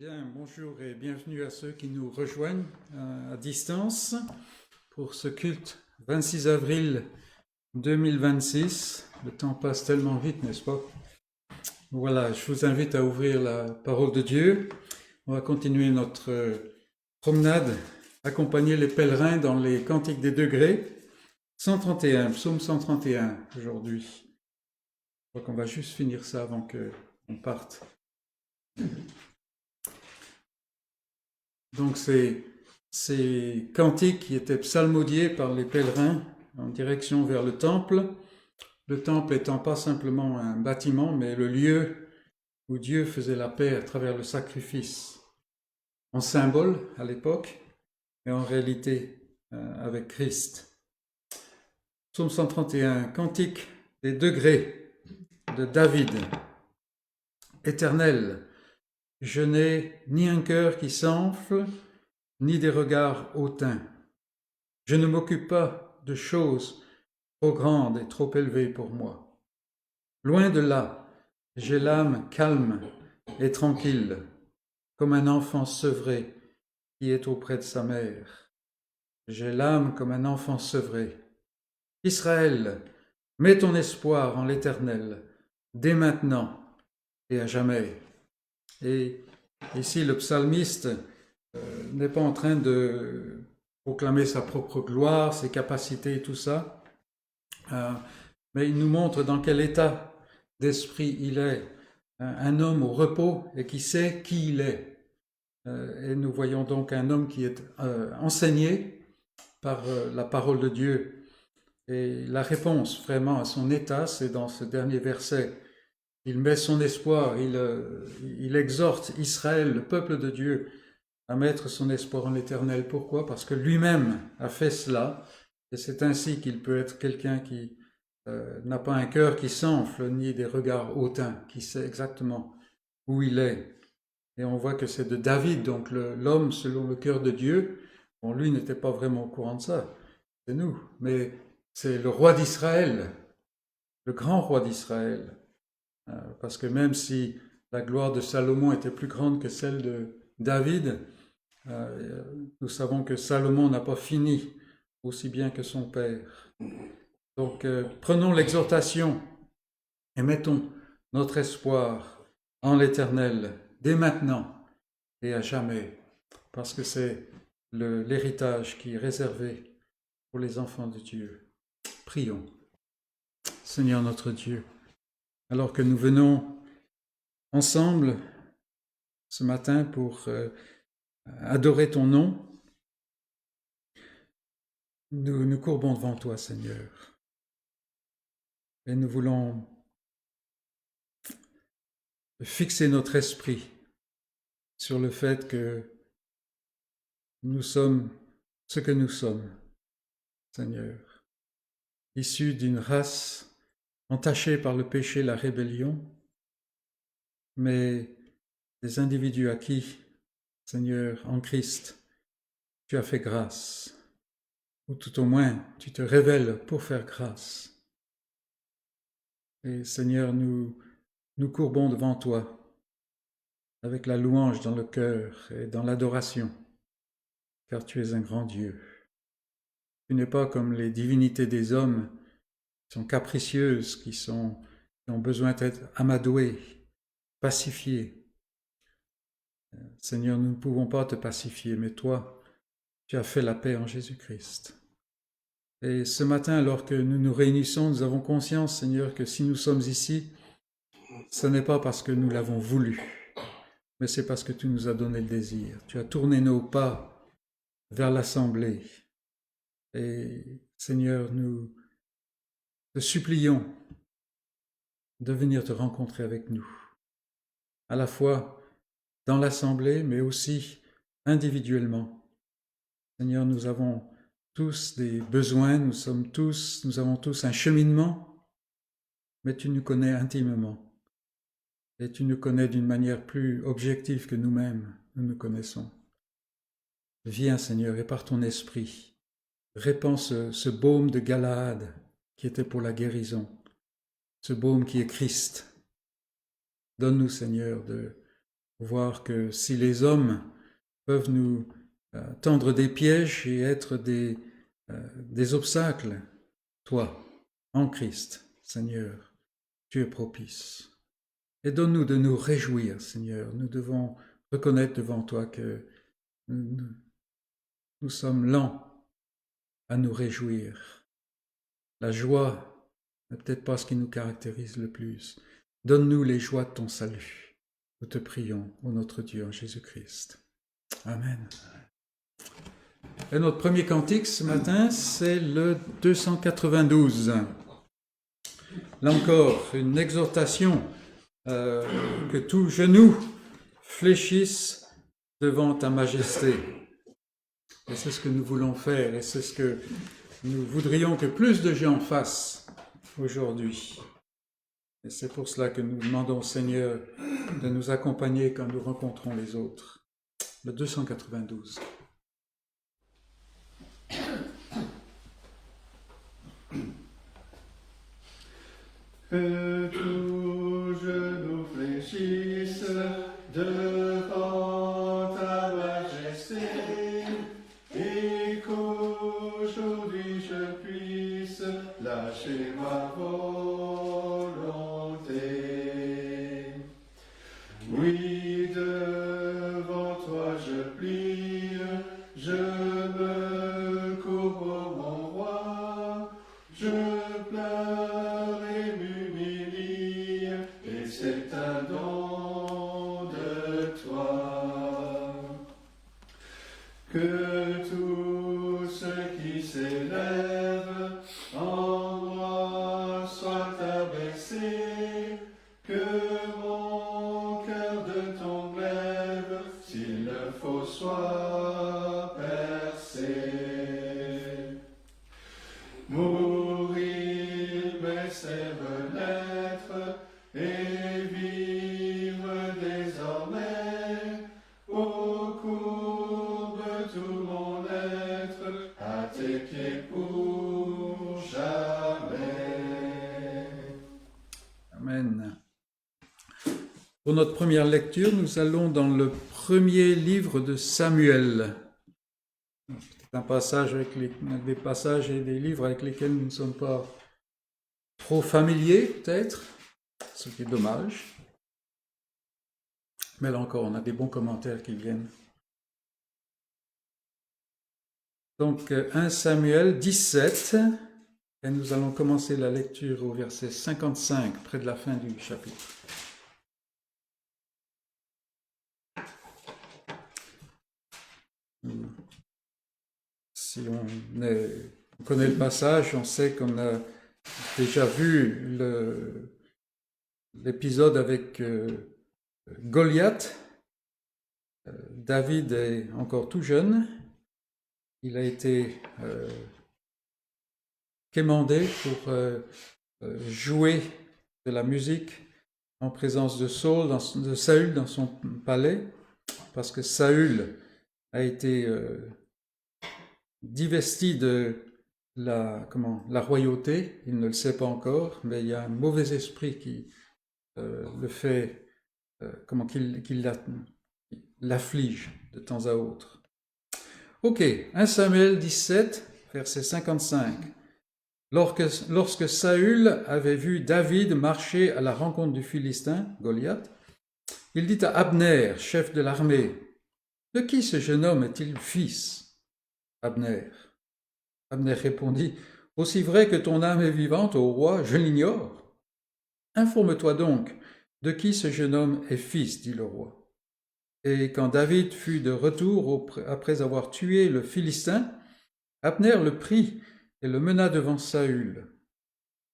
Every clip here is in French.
Bien, bonjour et bienvenue à ceux qui nous rejoignent à distance pour ce culte 26 avril 2026. Le temps passe tellement vite, n'est-ce pas? Voilà, je vous invite à ouvrir la parole de Dieu. On va continuer notre promenade, accompagner les pèlerins dans les cantiques des degrés. 131, psaume 131 aujourd'hui. Je crois qu'on va juste finir ça avant qu'on parte. Donc ces cantiques qui étaient psalmodiés par les pèlerins en direction vers le temple étant pas simplement un bâtiment, mais le lieu où Dieu faisait la paix à travers le sacrifice, en symbole à l'époque, et en réalité avec Christ. Psaume 131, cantique des degrés de David. Éternel, je n'ai ni un cœur qui s'enfle, ni des regards hautains. Je ne m'occupe pas de choses trop grandes et trop élevées pour moi. Loin de là, j'ai l'âme calme et tranquille, comme un enfant sevré qui est auprès de sa mère. J'ai l'âme comme un enfant sevré. Israël, mets ton espoir en l'Éternel, dès maintenant et à jamais. Et ici, le psalmiste n'est pas en train de proclamer sa propre gloire, ses capacités et tout ça, mais il nous montre dans quel état d'esprit il est, un homme au repos et qui sait qui il est. Et nous voyons donc un homme qui est enseigné par la parole de Dieu. Et la réponse vraiment à son état, c'est dans ce dernier verset. Il met son espoir, il exhorte Israël, le peuple de Dieu, à mettre son espoir en l'Éternel. Pourquoi? Parce que lui-même a fait cela, et c'est ainsi qu'il peut être quelqu'un qui n'a pas un cœur qui s'enfle, ni des regards hautains, qui sait exactement où il est. Et on voit que c'est de David, donc l'homme selon le cœur de Dieu. Bon, lui n'était pas vraiment au courant de ça, c'est nous, mais c'est le roi d'Israël, le grand roi d'Israël. Parce que même si la gloire de Salomon était plus grande que celle de David, nous savons que Salomon n'a pas fini aussi bien que son père. Donc prenons l'exhortation et mettons notre espoir en l'Éternel dès maintenant et à jamais, parce que c'est l'héritage qui est réservé pour les enfants de Dieu. Prions. Seigneur notre Dieu, alors que nous venons ensemble ce matin pour adorer ton nom, nous nous courbons devant toi, Seigneur, et nous voulons fixer notre esprit sur le fait que nous sommes ce que nous sommes, Seigneur, issus d'une race entachée par le péché et la rébellion, mais des individus à qui, Seigneur, en Christ, tu as fait grâce, ou tout au moins tu te révèles pour faire grâce. Et Seigneur, nous nous courbons devant toi avec la louange dans le cœur et dans l'adoration, car tu es un grand Dieu. Tu n'es pas comme les divinités des hommes qui sont capricieuses, qui ont besoin d'être amadouées, pacifiées. Seigneur, nous ne pouvons pas te pacifier, mais toi, tu as fait la paix en Jésus-Christ. Et ce matin, alors que nous nous réunissons, nous avons conscience, Seigneur, que si nous sommes ici, ce n'est pas parce que nous l'avons voulu, mais c'est parce que tu nous as donné le désir. Tu as tourné nos pas vers l'assemblée. Et Seigneur, nous te supplions de venir te rencontrer avec nous, à la fois dans l'assemblée, mais aussi individuellement. Seigneur, nous avons tous des besoins, nous avons tous un cheminement, mais tu nous connais intimement. Et tu nous connais d'une manière plus objective que nous-mêmes, nous nous connaissons. Viens, Seigneur, et par ton esprit, répands ce baume de Galaad qui était pour la guérison, ce baume qui est Christ. Donne-nous, Seigneur, voir que si les hommes peuvent nous tendre des pièges et être des obstacles, toi, en Christ, Seigneur, tu es propice. Et donne-nous de nous réjouir, Seigneur. Nous devons reconnaître devant toi que nous sommes lents à nous réjouir. La joie n'est peut-être pas ce qui nous caractérise le plus. Donne-nous les joies de ton salut. Nous te prions, ô notre Dieu, en Jésus-Christ. Amen. Et notre premier cantique ce matin, c'est le 292. Là encore, une exhortation que tout genou fléchisse devant ta majesté. Et c'est ce que nous voulons faire, et c'est ce que nous voudrions que plus de gens fassent aujourd'hui. Et c'est pour cela que nous demandons au Seigneur de nous accompagner quand nous rencontrons les autres. Le 292. Que tout genou fléchisse devant ta majesté, et qu'aujourd'hui je puisse lâcher ma volonté. Oui, devant toi je plie, je me courbe, mon roi, je pleure et m'humilie, et c'est un don de toi. Que tout ce qui s'élève en moi soit abaissé, que mon cœur de ton glaive, s'il le faut, soit percé. Mourir, mais c'est renaître, et vivre désormais, ô courbe tout mon être, à tes pieds pour jamais. Amen. Pour notre première lecture, nous allons dans le premier livre de Samuel. C'est un passage avec des passages et des livres avec lesquels nous ne sommes pas trop familiers, peut-être, ce qui est dommage. Mais là encore, on a des bons commentaires qui viennent. Donc, 1 Samuel 17, et nous allons commencer la lecture au verset 55, près de la fin du chapitre. Si on connaît le passage, on sait qu'on a déjà vu l'épisode avec Goliath. David est encore tout jeune. Il a été quémandé pour jouer de la musique en présence de Saül dans son palais, parce que Saül a été divesti de la royauté. Il ne le sait pas encore, mais il y a un mauvais esprit qui le fait, qu'il l'afflige de temps à autre. Ok, 1 Samuel 17, verset 55. Lorsque Saül avait vu David marcher à la rencontre du Philistin, Goliath, il dit à Abner, chef de l'armée, « De qui ce jeune homme est-il fils ?» Abner répondit, « Aussi vrai que ton âme est vivante, ô roi, je l'ignore. Informe-toi donc, de qui ce jeune homme est fils, dit le roi. » Et quand David fut de retour après avoir tué le Philistin, Abner le prit et le mena devant Saül.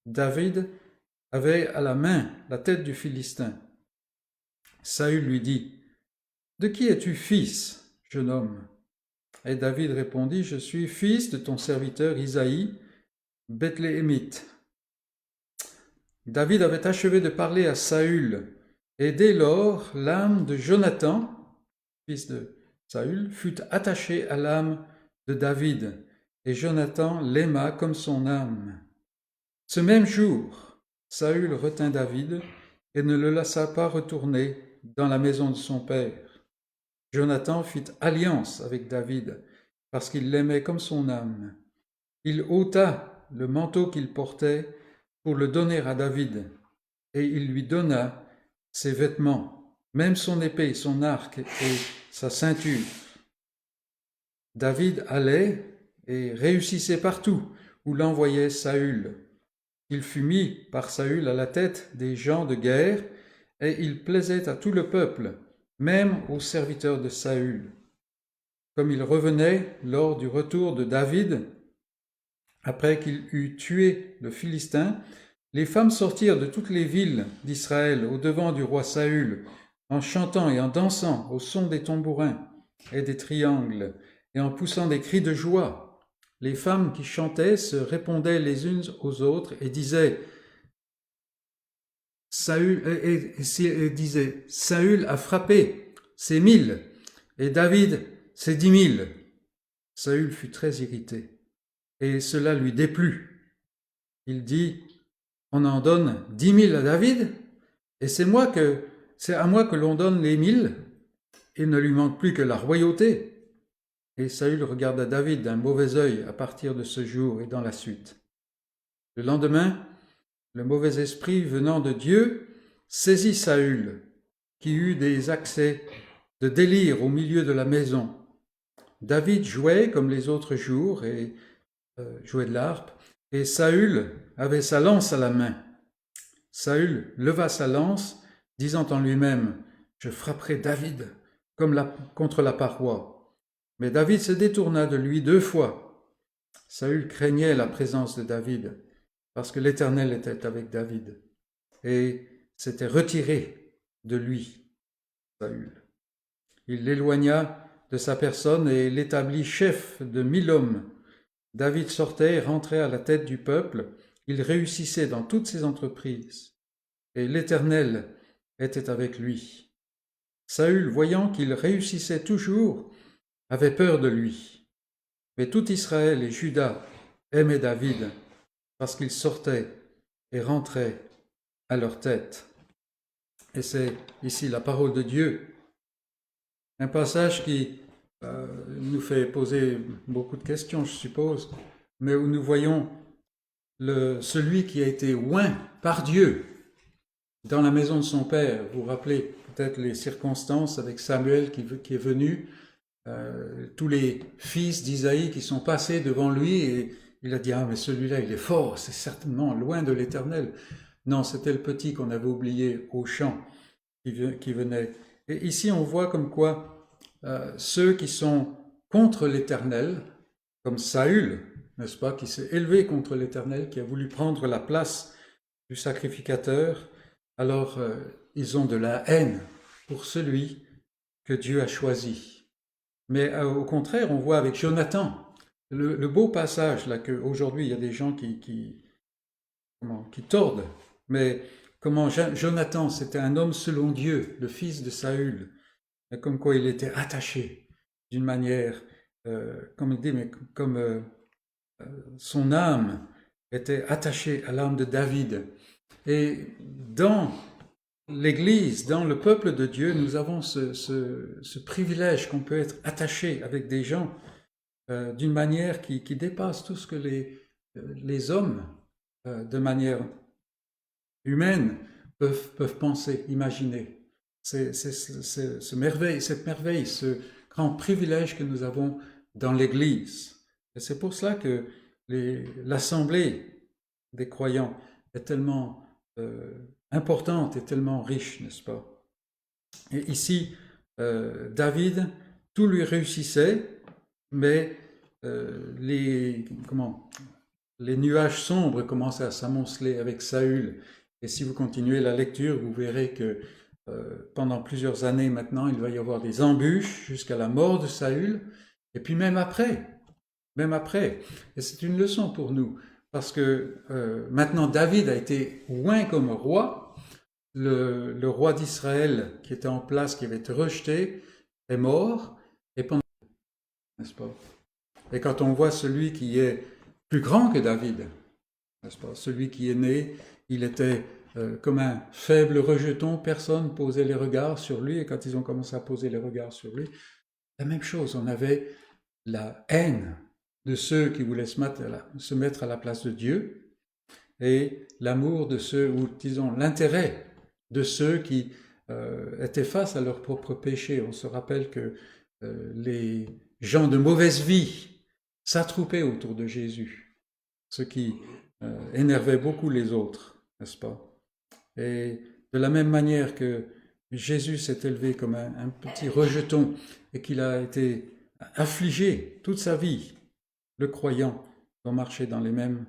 David avait à la main la tête du Philistin. Saül lui dit, « De qui es-tu fils, jeune homme ?» Et David répondit, « Je suis fils de ton serviteur Isaïe, Bethléemite. » David avait achevé de parler à Saül, et dès lors, l'âme de Jonathan, fils de Saül, fut attachée à l'âme de David, et Jonathan l'aima comme son âme. Ce même jour, Saül retint David et ne le laissa pas retourner dans la maison de son père. Jonathan fit alliance avec David, parce qu'il l'aimait comme son âme. Il ôta le manteau qu'il portait pour le donner à David, et il lui donna ses vêtements, même son épée, son arc et sa ceinture. David allait et réussissait partout où l'envoyait Saül. Il fut mis par Saül à la tête des gens de guerre, et il plaisait à tout le peuple, même aux serviteurs de Saül. Comme il revenait lors du retour de David, après qu'il eut tué le Philistin, les femmes sortirent de toutes les villes d'Israël au-devant du roi Saül, en chantant et en dansant au son des tambourins et des triangles, et en poussant des cris de joie. Les femmes qui chantaient se répondaient les unes aux autres et disaient Saül a frappé, c'est 1000, et David, c'est 10 000. Saül fut très irrité, et cela lui déplut. Il dit, on en donne 10 000 à David, et c'est à moi que l'on donne les 1000. Il ne lui manque plus que la royauté. Et Saül regarda David d'un mauvais œil à partir de ce jour et dans la suite. Le lendemain, le mauvais esprit venant de Dieu saisit Saül, qui eut des accès de délire au milieu de la maison. David jouait comme les autres jours et jouait de l'harpe, et Saül avait sa lance à la main. Saül leva sa lance, disant en lui-même, « Je frapperai David contre la paroi. » Mais David se détourna de lui 2 fois. Saül craignait la présence de David, parce que l'Éternel était avec David, et s'était retiré de lui, Saül. Il l'éloigna de sa personne et l'établit chef de 1000 hommes. David sortait et rentrait à la tête du peuple. Il réussissait dans toutes ses entreprises, et l'Éternel était avec lui. Saül, voyant qu'il réussissait toujours, avait peur de lui. Mais tout Israël et Juda aimaient David parce qu'il sortait et rentrait à leur tête. Et c'est ici la parole de Dieu. Un passage qui nous fait poser beaucoup de questions, je suppose, mais où nous voyons celui qui a été oint par Dieu dans la maison de son père. Vous vous rappelez peut-être les circonstances avec Samuel qui est venu, tous les fils d'Isaïe qui sont passés devant lui et il a dit « Ah, mais celui-là, il est fort, c'est certainement loin de l'Éternel. » Non, c'était le petit qu'on avait oublié au champ qui venait. Et ici, on voit comme quoi ceux qui sont contre l'Éternel, comme Saül, n'est-ce pas, qui s'est élevé contre l'Éternel, qui a voulu prendre la place du sacrificateur, alors ils ont de la haine pour celui que Dieu a choisi. Mais au contraire, on voit avec Jonathan, le beau passage là qu'aujourd'hui il y a des gens qui tordent, mais comment Jonathan, c'était un homme selon Dieu, le fils de Saül, comme quoi il était attaché d'une manière, comme il dit, mais comme son âme était attachée à l'âme de David. Et dans l'Église, dans le peuple de Dieu, nous avons ce privilège qu'on peut être attaché avec des gens d'une manière qui dépasse tout ce que les hommes, de manière humaine, peuvent penser, imaginer. Cette merveille, ce grand privilège que nous avons dans l'Église. Et c'est pour cela que l'assemblée des croyants est tellement importante et tellement riche, n'est-ce pas? Et ici, David, tout lui réussissait, mais les nuages sombres commençaient à s'amonceler avec Saül. Et si vous continuez la lecture, vous verrez que pendant plusieurs années maintenant, il va y avoir des embûches jusqu'à la mort de Saül, et puis même après. Et c'est une leçon pour nous, parce que maintenant David a été oint comme roi, le roi d'Israël qui était en place, qui avait été rejeté, est mort, et pendant, n'est-ce pas? Et quand on voit celui qui est plus grand que David, n'est-ce pas? Celui qui est né, il était comme un faible rejeton, personne posait les regards sur lui, et quand ils ont commencé à poser les regards sur lui, la même chose, on avait la haine de ceux qui voulaient se mettre à la place de Dieu, et l'amour de ceux, ou disons l'intérêt de ceux qui étaient face à leur propre péché. On se rappelle que les gens de mauvaise vie s'attroupaient autour de Jésus, ce qui énervait beaucoup les autres, n'est-ce pas? Et de la même manière que Jésus s'est élevé comme un petit rejeton et qu'il a été affligé toute sa vie, le croyant doit marcher dans les mêmes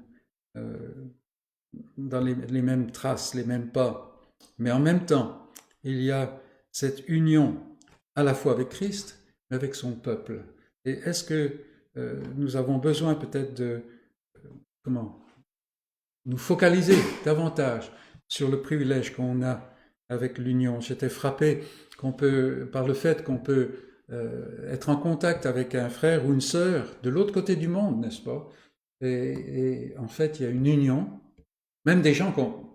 traces, les mêmes pas. Mais en même temps, il y a cette union à la fois avec Christ, mais avec son peuple. Et est-ce que nous avons besoin peut-être de nous focaliser davantage sur le privilège qu'on a avec l'union? J'étais frappé par le fait qu'on peut être en contact avec un frère ou une sœur de l'autre côté du monde, n'est-ce pas? Et en fait, il y a une union, même des gens qu'on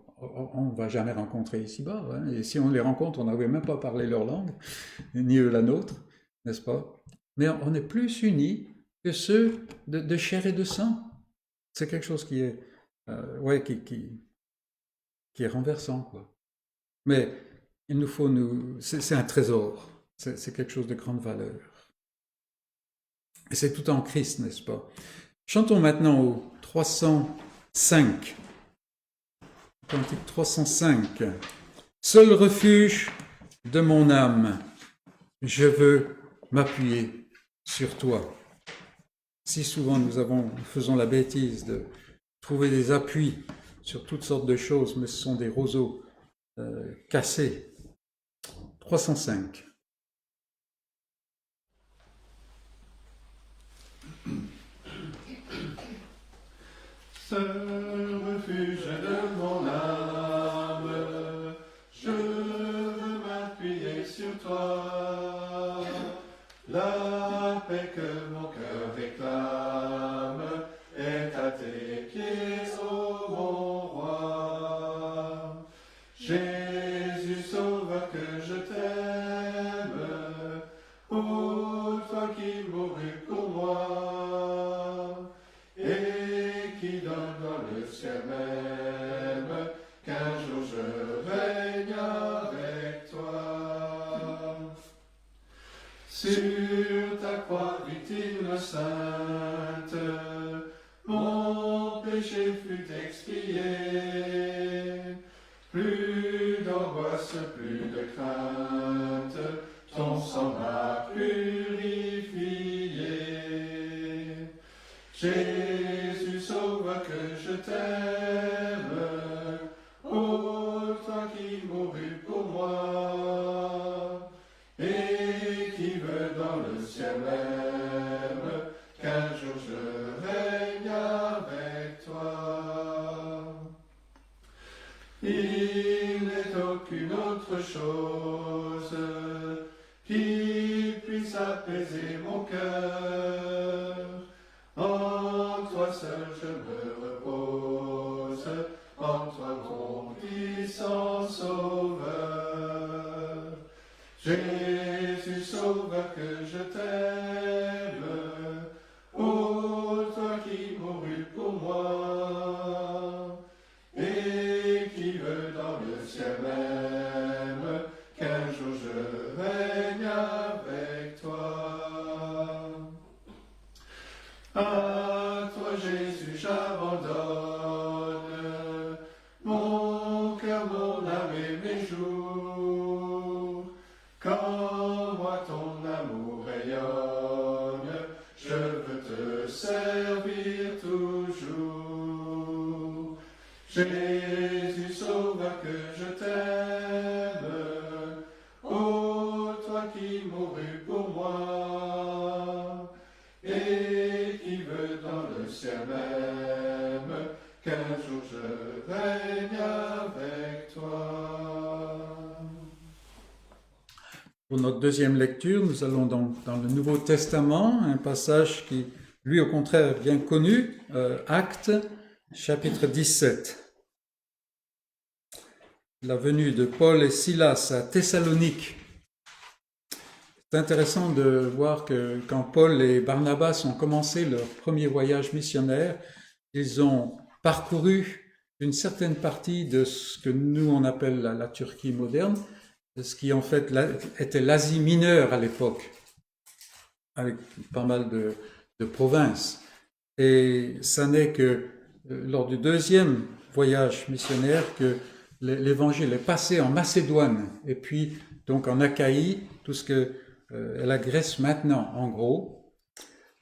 ne va jamais rencontrer ici-bas, hein, et si on les rencontre, on n'arrive même pas à parler leur langue, ni eux la nôtre, n'est-ce pas? Mais on est plus unis que ceux de chair et de sang. C'est quelque chose qui est, qui est renversant, quoi. Mais il nous faut c'est un trésor, c'est quelque chose de grande valeur. Et c'est tout en Christ, n'est-ce pas? Chantons maintenant au 305. Cantique 305. Seul refuge de mon âme, je veux m'appuyer sur toi. Si souvent nous faisons la bêtise de trouver des appuis sur toutes sortes de choses, mais ce sont des roseaux cassés. 305. Seul refuge de mon âme, je veux m'appuyer sur toi. La paix que mon cœur réclame est à tes pieds, ô mon roi. Jésus Sauveur, que je t'aime, ô toi qui mourus pour moi, et qui donne dans le ciel même qu'un jour je règne avec toi. Sur ta croix, victime sainte, mon péché fut expié. Plus d'angoisse, plus de crainte, ton sang m'a purifié. Jésus Sauveur, que je t'aime, ô toi qui mourus pour moi, et qui veux dans le ciel même qu'un jour je règne avec toi. Il n'est aucune autre chose qui puisse apaiser mon cœur. En toi seul je me repose, en toi mon puissant Sauveur. Jésus Sauveur, que je t'aime, ô toi qui mourus pour moi, et qui veux dans le ciel même qu'un jour je règne avec toi. À toi Jésus j'abandonne mon cœur, mon âme et mes jours. Quand moi ton amour rayonne, je veux te servir toujours. Jésus Sauveur, que je t'aime, ô toi qui mourus pour moi, et qui veux dans le ciel même qu'un jour je règne avec toi. Pour notre deuxième lecture, nous allons donc dans le Nouveau Testament, un passage qui, lui, au contraire, est bien connu, Actes, chapitre 17. la venue de Paul et Silas à Thessalonique. C'est intéressant de voir que quand Paul et Barnabas ont commencé leur premier voyage missionnaire, ils ont parcouru une certaine partie de ce que nous on appelle la Turquie moderne, ce qui en fait était l'Asie mineure à l'époque, avec pas mal de provinces. Et ça n'est que lors du deuxième voyage missionnaire que l'évangile est passé en Macédoine et puis donc en Achaïe, tout ce que est la Grèce maintenant en gros.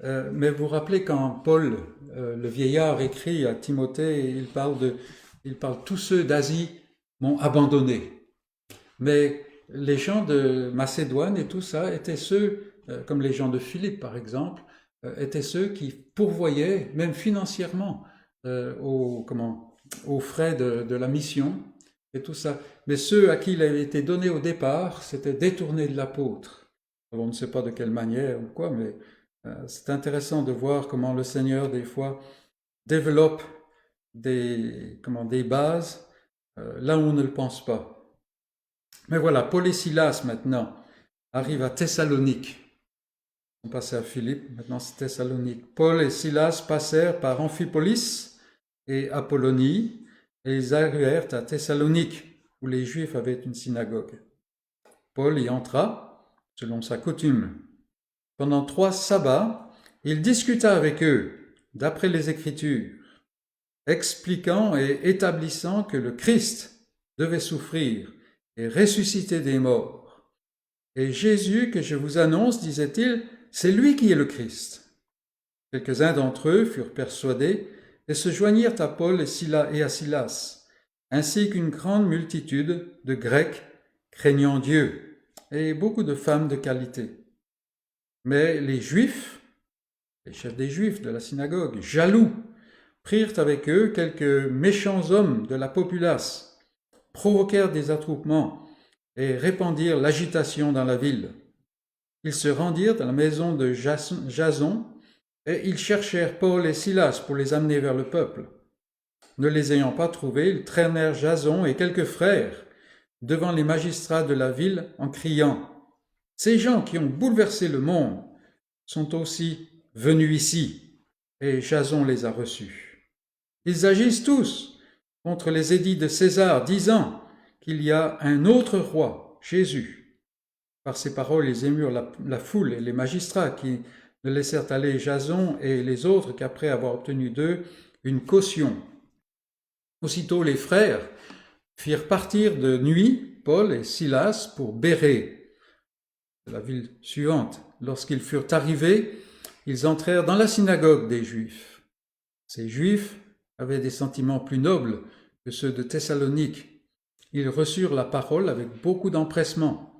Mais vous vous rappelez quand Paul, le vieillard, écrit à Timothée, il parle tous ceux d'Asie m'ont abandonné. Mais les gens de Macédoine et tout ça étaient ceux, comme les gens de Philippe par exemple, étaient ceux qui pourvoyaient, même financièrement, aux frais de la mission et tout ça. Mais ceux à qui il avait été donné au départ, c'était détourné de l'apôtre. Alors, on ne sait pas de quelle manière ou quoi, mais c'est intéressant de voir comment le Seigneur, des fois, développe des bases là où on ne le pense pas. Mais voilà, Paul et Silas, maintenant, arrivent à Thessalonique. On passait à Philippe, maintenant c'est Thessalonique. Paul et Silas passèrent par Amphipolis et Apollonie, et ils arrivèrent à Thessalonique, où les Juifs avaient une synagogue. Paul y entra, selon sa coutume. Pendant 3 sabbats, il discuta avec eux, d'après les Écritures, expliquant et établissant que le Christ devait souffrir et ressusciter des morts. Et Jésus, que je vous annonce, disait-il, c'est lui qui est le Christ. Quelques-uns d'entre eux furent persuadés et se joignirent à Paul et à Silas, ainsi qu'une grande multitude de Grecs craignant Dieu, et beaucoup de femmes de qualité. Mais les Juifs, les chefs des Juifs de la synagogue, jaloux, prirent avec eux quelques méchants hommes de la populace, provoquèrent des attroupements et répandirent l'agitation dans la ville. Ils se rendirent à la maison de Jason et ils cherchèrent Paul et Silas pour les amener vers le peuple. Ne les ayant pas trouvés, ils traînèrent Jason et quelques frères devant les magistrats de la ville en criant « Ces gens qui ont bouleversé le monde sont aussi venus ici, et Jason les a reçus. Ils agissent tous contre les édits de César, disant qu'il y a un autre roi, Jésus. » Par ces paroles, ils émurent la foule et les magistrats qui ne laissèrent aller Jason et les autres qu'après avoir obtenu d'eux une caution. Aussitôt les frères firent partir de nuit Paul et Silas pour Bérée, la ville suivante. Lorsqu'ils furent arrivés, ils entrèrent dans la synagogue des Juifs. Ces Juifs avaient des sentiments plus nobles que ceux de Thessalonique. Ils reçurent la parole avec beaucoup d'empressement.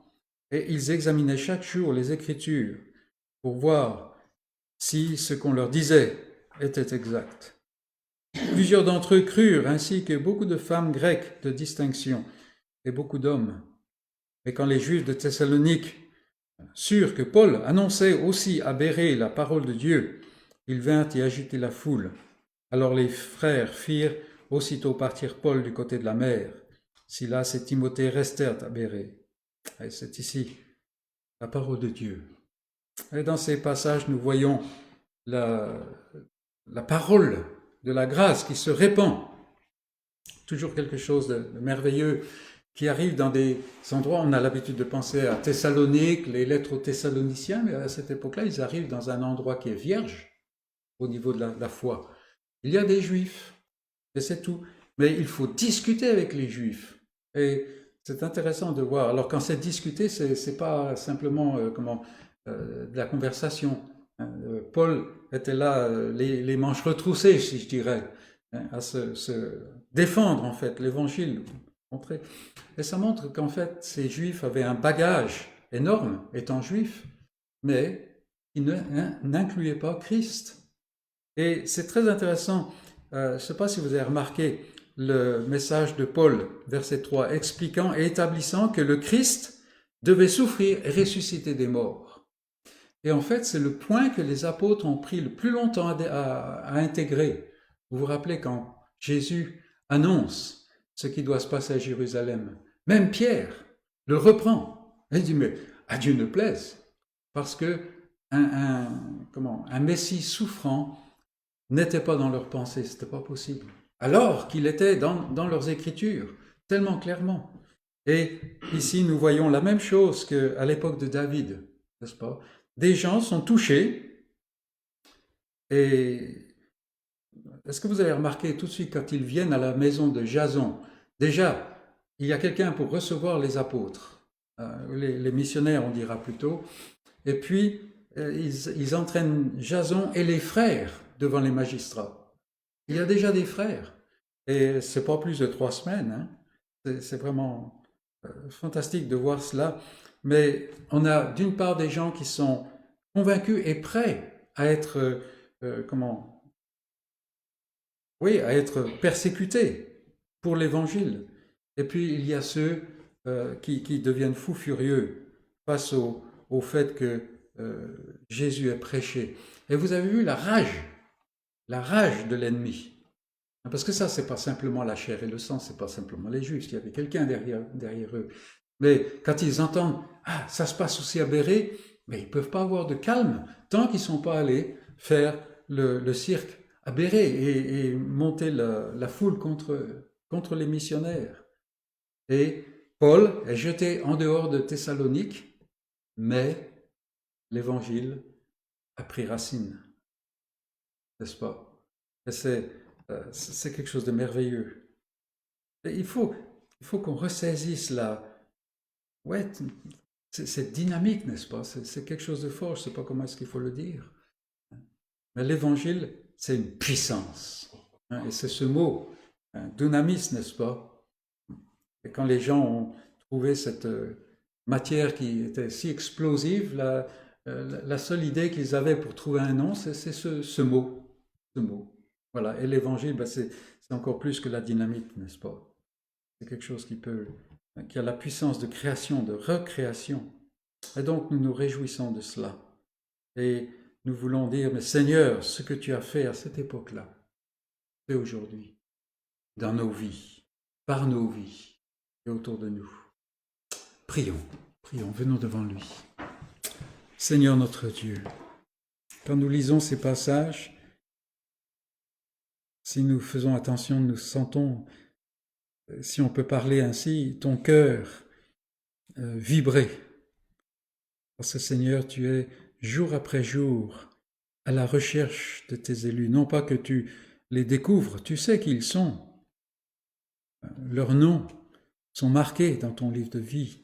Et ils examinaient chaque jour les Écritures pour voir si ce qu'on leur disait était exact. Plusieurs d'entre eux crurent, ainsi que beaucoup de femmes grecques de distinction et beaucoup d'hommes. Mais quand les Juifs de Thessalonique surent que Paul annonçait aussi à Bérée la parole de Dieu, ils vinrent y agiter la foule. Alors les frères firent aussitôt partir Paul du côté de la mer. Silas et Timothée restèrent à Bérée. Et c'est ici la parole de Dieu. Et dans ces passages, nous voyons la parole de la grâce qui se répand. Toujours quelque chose de merveilleux qui arrive dans des endroits. On a l'habitude de penser à Thessalonique, les lettres aux Thessaloniciens, mais à cette époque-là, ils arrivent dans un endroit qui est vierge au niveau de la foi. Il y a des Juifs, et c'est tout. Mais il faut discuter avec les Juifs. Et c'est intéressant de voir. Alors quand c'est discuter, c'est pas simplement de la conversation. Paul était là, les manches retroussées, si je dirais, à se défendre en fait l'évangile. Et ça montre qu'en fait ces Juifs avaient un bagage énorme, étant juifs, mais ils n'incluaient pas Christ. Et c'est très intéressant. Je ne sais pas si vous avez remarqué le message de Paul, verset 3, expliquant et établissant que le Christ devait souffrir et ressusciter des morts. Et en fait, c'est le point que les apôtres ont pris le plus longtemps à intégrer. Vous vous rappelez quand Jésus annonce ce qui doit se passer à Jérusalem. Même Pierre le reprend. Il dit, mais à Dieu ne plaise, parce que un Messie souffrant n'était pas dans leurs pensées, ce n'était pas possible. Alors qu'il était dans leurs Écritures, tellement clairement. Et ici, nous voyons la même chose qu'à l'époque de David, n'est-ce pas? Des gens sont touchés, et est-ce que vous avez remarqué tout de suite quand ils viennent à la maison de Jason, déjà, il y a quelqu'un pour recevoir les apôtres, les missionnaires on dira plutôt, et puis ils entraînent Jason et les frères devant les magistrats. Il y a déjà des frères, et c'est pas plus de 3 semaines, hein. C'est vraiment fantastique de voir cela, mais on a d'une part des gens qui sont convaincus et prêts à être, à être persécutés pour l'évangile. Et puis il y a ceux qui deviennent fous furieux face au fait que Jésus est prêché. Et vous avez vu la rage de l'ennemi. Parce que ça, c'est pas simplement la chair et le sang, c'est pas simplement les Juifs, il y avait quelqu'un derrière eux. Mais quand ils entendent « Ah, ça se passe aussi à Béré », mais ils peuvent pas avoir de calme tant qu'ils sont pas allés faire le cirque à Béré et monter la foule contre les missionnaires. Et Paul est jeté en dehors de Thessalonique, mais l'évangile a pris racine, n'est-ce pas? Et c'est quelque chose de merveilleux. Et il faut qu'on ressaisisse cette dynamique, n'est-ce pas? C'est quelque chose de fort, je ne sais pas comment est-ce qu'il faut le dire. Mais l'évangile, c'est une puissance. Et c'est ce mot, dunamis, n'est-ce pas? Et quand les gens ont trouvé cette matière qui était si explosive, la seule idée qu'ils avaient pour trouver un nom, c'est ce mot. Voilà. Et l'évangile, c'est encore plus que la dynamite, n'est-ce pas? C'est quelque chose qui a la puissance de création, de recréation. Et donc, nous nous réjouissons de cela. Et nous voulons dire, mais Seigneur, ce que tu as fait à cette époque-là, fais aujourd'hui, dans nos vies, par nos vies et autour de nous. Prions, venons devant lui. Seigneur notre Dieu, quand nous lisons ces passages, si nous faisons attention, nous sentons, si on peut parler ainsi, ton cœur vibrer. Parce que Seigneur, tu es jour après jour à la recherche de tes élus. Non pas que tu les découvres, tu sais qui ils sont. Leurs noms sont marqués dans ton livre de vie,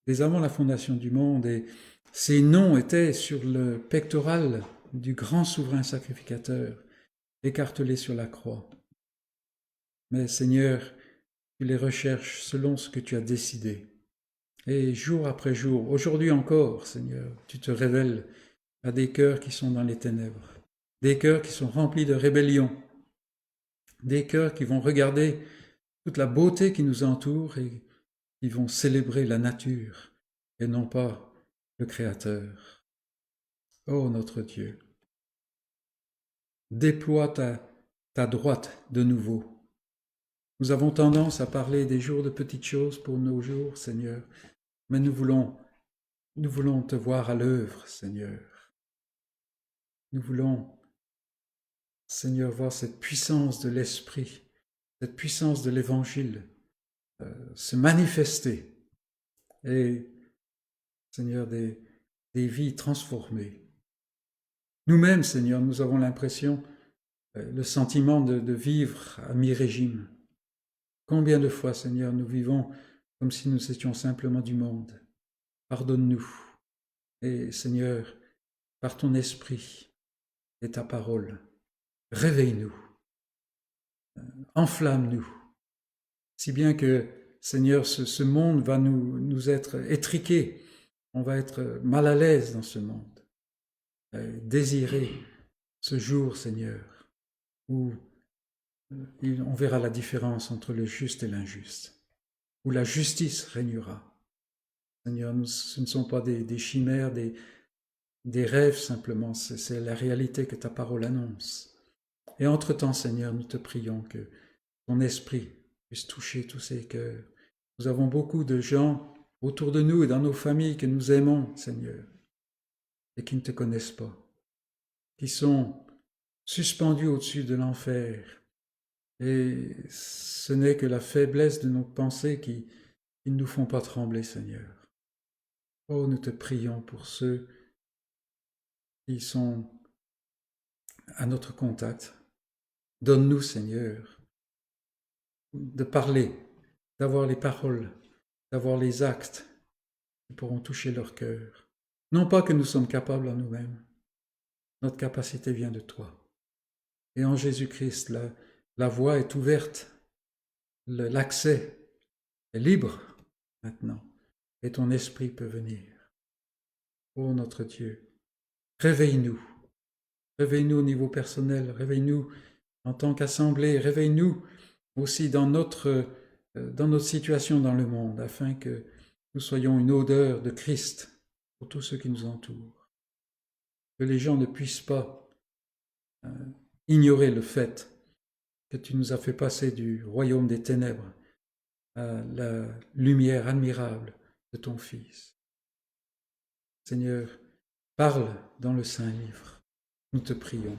dès avant la fondation du monde, et ces noms étaient sur le pectoral du grand souverain sacrificateur, écartelés sur la croix. Mais Seigneur, tu les recherches selon ce que tu as décidé. Et jour après jour, aujourd'hui encore, Seigneur, tu te révèles à des cœurs qui sont dans les ténèbres, des cœurs qui sont remplis de rébellion, des cœurs qui vont regarder toute la beauté qui nous entoure et qui vont célébrer la nature et non pas le Créateur. Ô notre Dieu, déploie ta droite de nouveau. Nous avons tendance à parler des jours de petites choses pour nos jours, Seigneur, mais nous voulons te voir à l'œuvre, Seigneur. Nous voulons, Seigneur, voir cette puissance de l'Esprit, cette puissance de l'Évangile se manifester et, Seigneur, des vies transformées. Nous-mêmes, Seigneur, nous avons l'impression, le sentiment de vivre à mi-régime. Combien de fois, Seigneur, nous vivons comme si nous étions simplement du monde. Pardonne-nous. Et Seigneur, par ton esprit et ta parole, réveille-nous, enflamme-nous, si bien que, Seigneur, ce monde va nous être étriqué, on va être mal à l'aise dans ce monde. Désirer ce jour, Seigneur, où on verra la différence entre le juste et l'injuste, où la justice régnera. Seigneur, ce ne sont pas des chimères, des rêves simplement, c'est la réalité que ta parole annonce. Et entre-temps, Seigneur, nous te prions que ton esprit puisse toucher tous ces cœurs. Nous avons beaucoup de gens autour de nous et dans nos familles que nous aimons, Seigneur, et qui ne te connaissent pas, qui sont suspendus au-dessus de l'enfer. Et ce n'est que la faiblesse de nos pensées qui ne nous font pas trembler, Seigneur. Oh, nous te prions pour ceux qui sont à notre contact. Donne-nous, Seigneur, de parler, d'avoir les paroles, d'avoir les actes qui pourront toucher leur cœur. Non pas que nous sommes capables en nous-mêmes. Notre capacité vient de toi. Et en Jésus-Christ, la voie est ouverte, l'accès est libre maintenant, et ton esprit peut venir. Ô notre Dieu, réveille-nous. Réveille-nous au niveau personnel, réveille-nous en tant qu'assemblée, réveille-nous aussi dans notre situation dans le monde, afin que nous soyons une odeur de Christ pour tous ceux qui nous entourent. Que les gens ne puissent pas ignorer le fait que tu nous as fait passer du royaume des ténèbres à la lumière admirable de ton Fils. Seigneur, parle dans le Saint-Livre, nous te prions,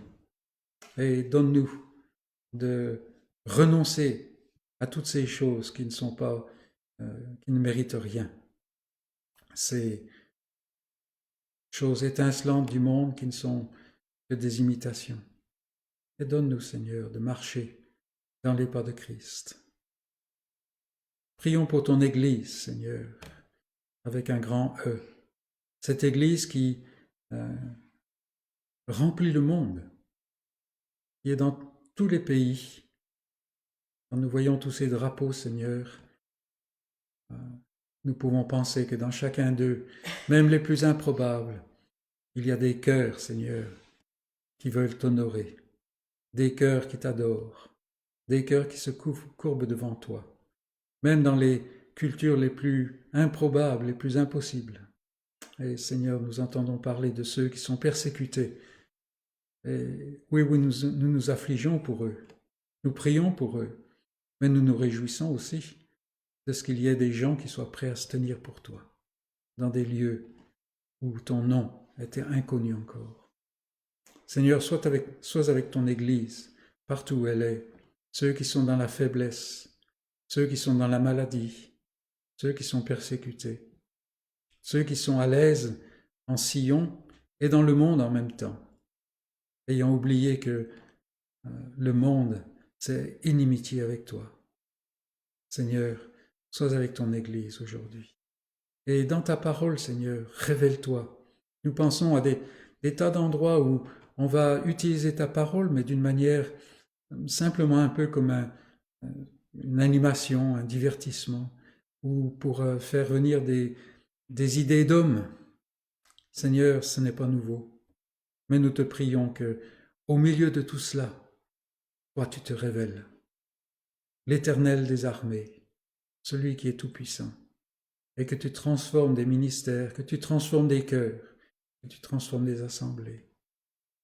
et donne-nous de renoncer à toutes ces choses qui ne sont pas, qui ne méritent rien, ces choses étincelantes du monde qui ne sont que des imitations. Et donne-nous, Seigneur, de marcher dans les pas de Christ. Prions pour ton Église, Seigneur, avec un grand E. Cette Église qui remplit le monde, qui est dans tous les pays. Quand nous voyons tous ces drapeaux, Seigneur, nous pouvons penser que dans chacun d'eux, même les plus improbables, il y a des cœurs, Seigneur, qui veulent t'honorer, des cœurs qui t'adorent, des cœurs qui se courbent devant toi, même dans les cultures les plus improbables, les plus impossibles. Et Seigneur, nous entendons parler de ceux qui sont persécutés. Et oui, nous nous affligeons pour eux, nous prions pour eux, mais nous nous réjouissons aussi de ce qu'il y ait des gens qui soient prêts à se tenir pour toi, dans des lieux où ton nom était inconnu encore. Seigneur, sois avec ton Église, partout où elle est, ceux qui sont dans la faiblesse, ceux qui sont dans la maladie, ceux qui sont persécutés, ceux qui sont à l'aise en Sion et dans le monde en même temps, ayant oublié que le monde, c'est inimitié avec toi. Seigneur, sois avec ton Église aujourd'hui. Et dans ta parole, Seigneur, révèle-toi. Nous pensons à des tas d'endroits où on va utiliser ta parole, mais d'une manière simplement un peu comme une animation, un divertissement, ou pour faire venir des idées d'hommes. Seigneur, ce n'est pas nouveau. Mais nous te prions que, au milieu de tout cela, toi tu te révèles, l'Éternel des armées, celui qui est tout-puissant, et que tu transformes des ministères, que tu transformes des cœurs, que tu transformes des assemblées.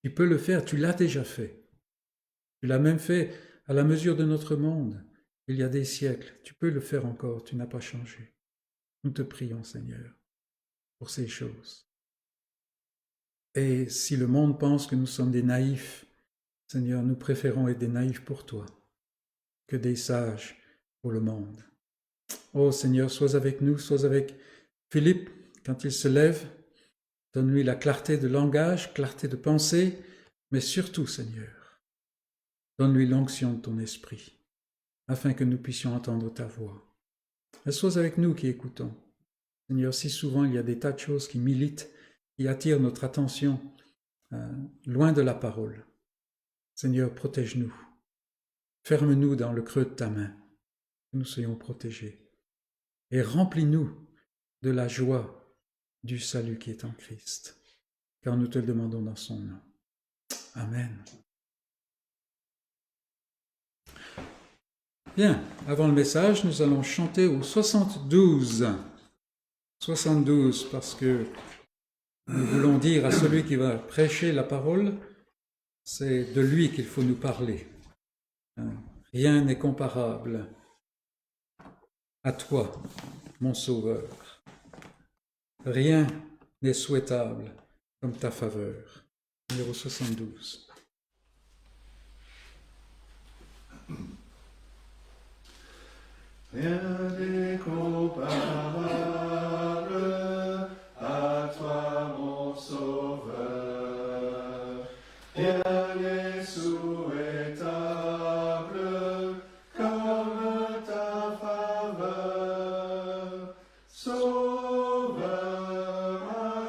Tu peux le faire, tu l'as déjà fait. Tu l'as même fait à la mesure de notre monde, il y a des siècles. Tu peux le faire encore, tu n'as pas changé. Nous te prions, Seigneur, pour ces choses. Et si le monde pense que nous sommes des naïfs, Seigneur, nous préférons être des naïfs pour toi que des sages pour le monde. Oh Seigneur, sois avec nous, sois avec Philippe quand il se lève. Donne-lui la clarté de langage, clarté de pensée, mais surtout, Seigneur, donne-lui l'onction de ton esprit, afin que nous puissions entendre ta voix. Et sois avec nous qui écoutons. Seigneur, si souvent il y a des tas de choses qui militent, qui attirent notre attention loin de la parole. Seigneur, protège-nous. Ferme-nous dans le creux de ta main, que nous soyons protégés. Et remplis-nous de la joie du salut qui est en Christ, car nous te le demandons dans son nom. Amen. Bien, avant le message, nous allons chanter au 72. 72, parce que nous voulons dire à celui qui va prêcher la parole, c'est de lui qu'il faut nous parler. Rien n'est comparable à toi, mon Sauveur. Rien n'est souhaitable comme ta faveur. Numéro 72. Rien n'est comparable à toi, mon Sauveur. Rien n'est souhaitable comme ta faveur. Sauveur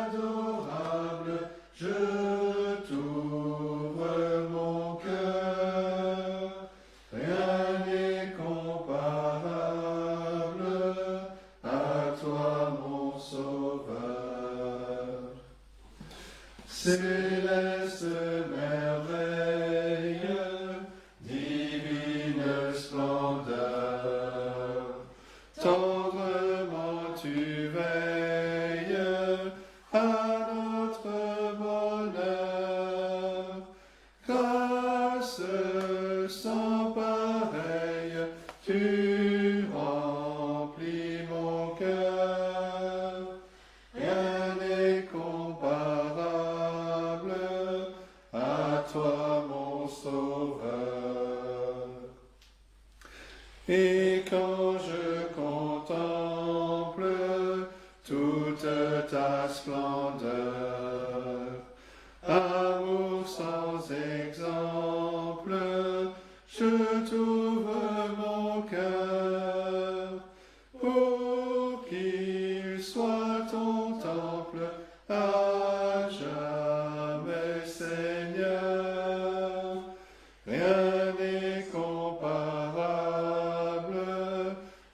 adorable, je t'ouvre mon cœur. Rien n'est comparable à toi, mon Sauveur. Céleste merveille, divine splendeur, tendrement tu veilles à notre bonheur. Grâce sans pareille, tu remplis mon cœur. Rien n'est comparable à toi, mon Sauveur. Et quand je contemple toute ta splendeur, amour sans exemple, je t'ouvre mon cœur, pour qu'il soit ton temple à jamais, Seigneur. Rien n'est comparable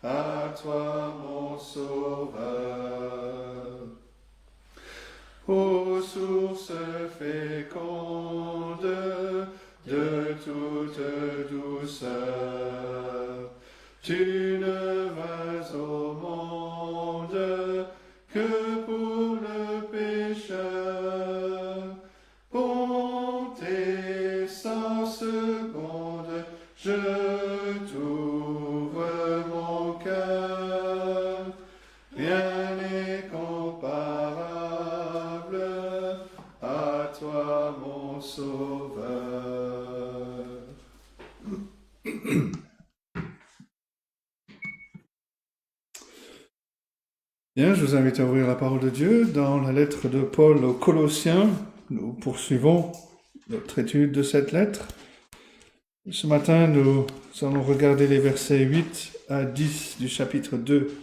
à toi, mon Sauveur. Ô source féconde de toute douceur, tu ne vas au monde que pour le pécheur. Bonté sans seconde, je t'ouvre mon cœur. Rien n'est comparable à toi, mon Sauveur. Bien, je vous invite à ouvrir la parole de Dieu dans la lettre de Paul aux Colossiens. Nous poursuivons notre étude de cette lettre. Ce matin, nous allons regarder les versets 8 à 10 du chapitre 2.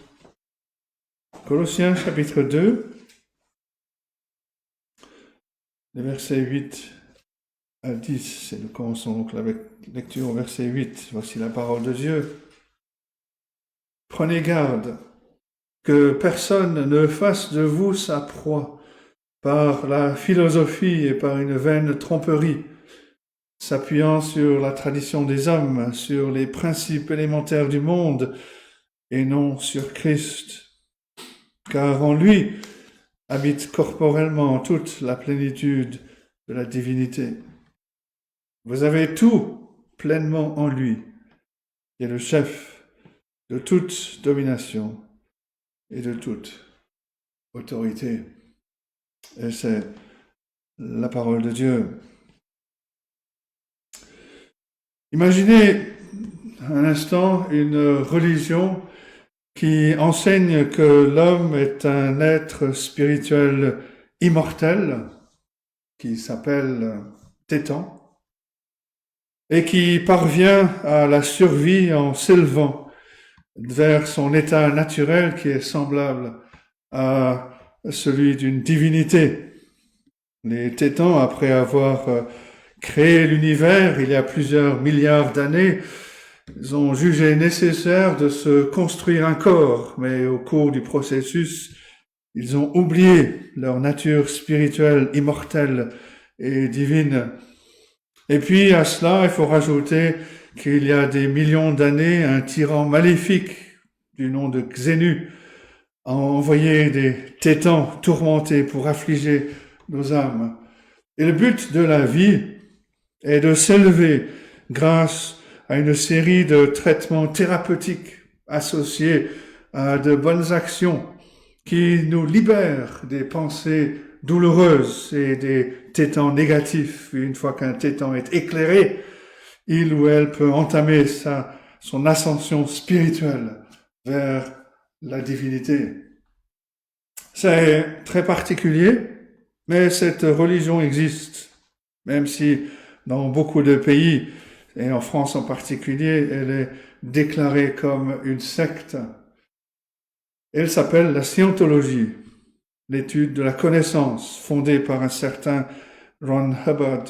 Colossiens chapitre 2, les versets 8 à 10. Et nous commençons donc la lecture au verset 8. Voici la parole de Dieu. Prenez garde que personne ne fasse de vous sa proie par la philosophie et par une vaine tromperie, s'appuyant sur la tradition des hommes, sur les principes élémentaires du monde, et non sur Christ. Car en lui habite corporellement toute la plénitude de la divinité. Vous avez tout pleinement en lui, qui est le chef de toute domination et de toute autorité. Et c'est la parole de Dieu. Imaginez un instant une religion qui enseigne que l'homme est un être spirituel immortel, qui s'appelle Tétan, et qui parvient à la survie en s'élevant vers son état naturel qui est semblable à celui d'une divinité. Les Tétans, après avoir créé l'univers il y a plusieurs milliards d'années, ils ont jugé nécessaire de se construire un corps, mais au cours du processus, ils ont oublié leur nature spirituelle, immortelle et divine. Et puis à cela, il faut rajouter qu'il y a des millions d'années, un tyran maléfique du nom de Xenu a envoyé des Tétans tourmentés pour affliger nos âmes. Et le but de la vie est de s'élever grâce à une série de traitements thérapeutiques associés à de bonnes actions qui nous libèrent des pensées douloureuses et des tétans négatifs. Une fois qu'un tétan est éclairé, il ou elle peut entamer son ascension spirituelle vers la divinité. C'est très particulier, mais cette religion existe, même si dans beaucoup de pays, et en France en particulier, elle est déclarée comme une secte. Elle s'appelle la scientologie, l'étude de la connaissance, fondée par un certain Ron Hubbard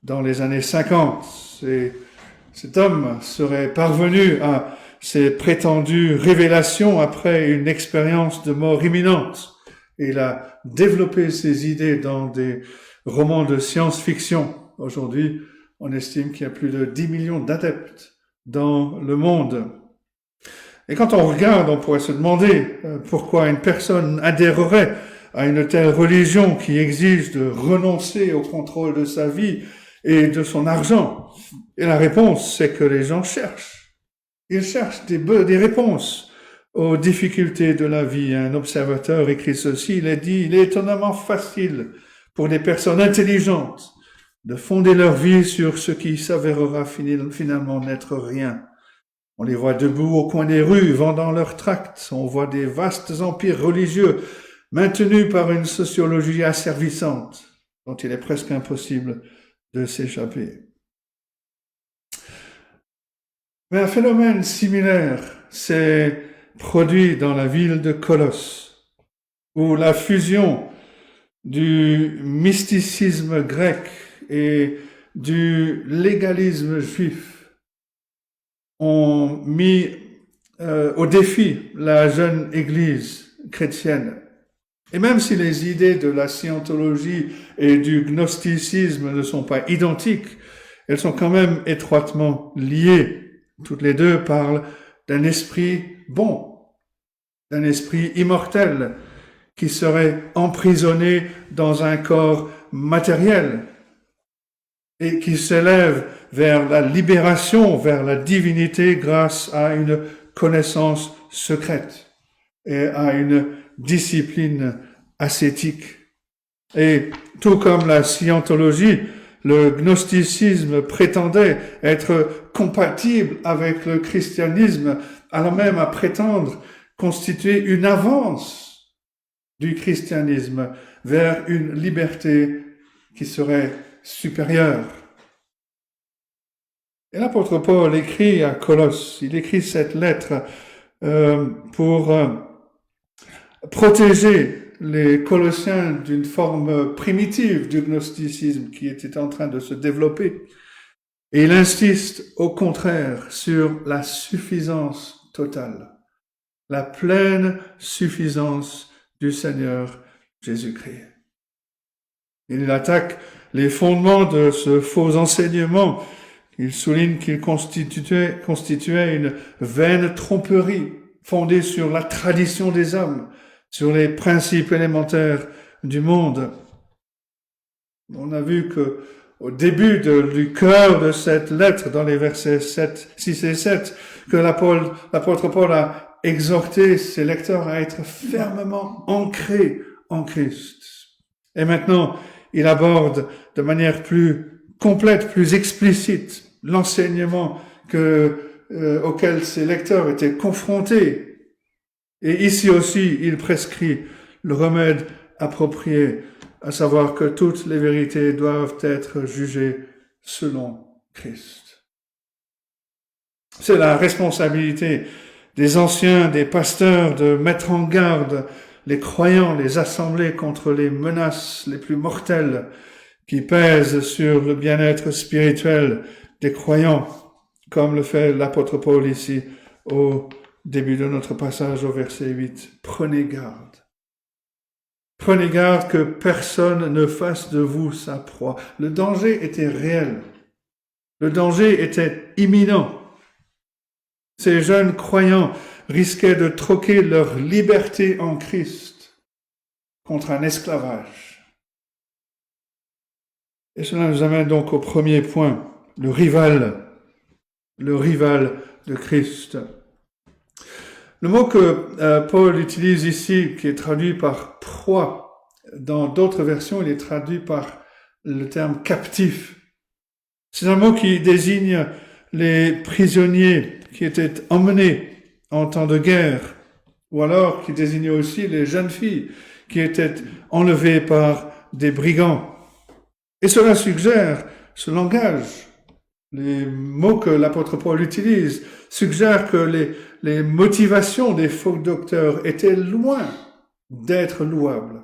dans les années 50. Et cet homme serait parvenu à ses prétendues révélations après une expérience de mort imminente. Il a développé ses idées dans des romans de science-fiction. Aujourd'hui, on estime qu'il y a plus de 10 millions d'adeptes dans le monde. Et quand on regarde, on pourrait se demander pourquoi une personne adhérerait à une telle religion qui exige de renoncer au contrôle de sa vie et de son argent. Et la réponse, c'est que les gens cherchent. Ils cherchent des réponses aux difficultés de la vie. Un observateur écrit ceci, il est étonnamment facile pour des personnes intelligentes de fonder leur vie sur ce qui s'avérera finalement n'être rien. On les voit debout au coin des rues, vendant leurs tracts. On voit des vastes empires religieux maintenus par une sociologie asservissante, dont il est presque impossible de s'échapper. Mais un phénomène similaire s'est produit dans la ville de Colosse, où la fusion du mysticisme grec et du légalisme juif ont mis au défi la jeune Église chrétienne. Et même si les idées de la scientologie et du gnosticisme ne sont pas identiques, elles sont quand même étroitement liées. Toutes les deux parlent d'un esprit bon, d'un esprit immortel qui serait emprisonné dans un corps matériel et qui s'élève vers la libération, vers la divinité grâce à une connaissance secrète et à une discipline ascétique. Et tout comme la scientologie, le gnosticisme prétendait être compatible avec le christianisme, allant même à prétendre constituer une avance du christianisme vers une liberté qui serait supérieure. Et l'apôtre Paul écrit à Colosse, il écrit cette lettre pour protéger les Colossiens d'une forme primitive du gnosticisme qui était en train de se développer. Et il insiste au contraire sur la suffisance totale, la pleine suffisance du Seigneur Jésus-Christ. Il attaque les fondements de ce faux enseignement. Il souligne qu'il constituait une vaine tromperie fondée sur la tradition des hommes, sur les principes élémentaires du monde. On a vu que au début du cœur de cette lettre, dans les versets 6 et 7, que l'apôtre Paul a exhorté ses lecteurs à être fermement ancrés en Christ. Et maintenant, il aborde de manière plus complète, plus explicite, l'enseignement auquel ses lecteurs étaient confrontés. Et ici aussi, il prescrit le remède approprié, à savoir que toutes les vérités doivent être jugées selon Christ. C'est la responsabilité des anciens, des pasteurs, de mettre en garde les croyants, les assemblées contre les menaces les plus mortelles qui pèsent sur le bien-être spirituel des croyants, comme le fait l'apôtre Paul ici au début de notre passage au verset 8. Prenez garde. Prenez garde que personne ne fasse de vous sa proie. Le danger était réel. Le danger était imminent. Ces jeunes croyants risquaient de troquer leur liberté en Christ contre un esclavage. Et cela nous amène donc au premier point, le rival de Christ. Le mot que Paul utilise ici, qui est traduit par proie, dans d'autres versions, il est traduit par le terme captif. C'est un mot qui désigne les prisonniers qui étaient emmenés en temps de guerre, ou alors qui désigne aussi les jeunes filles qui étaient enlevées par des brigands. Et cela suggère, ce langage, les mots que l'apôtre Paul utilise, suggèrent que les motivations des faux docteurs étaient loin d'être louables.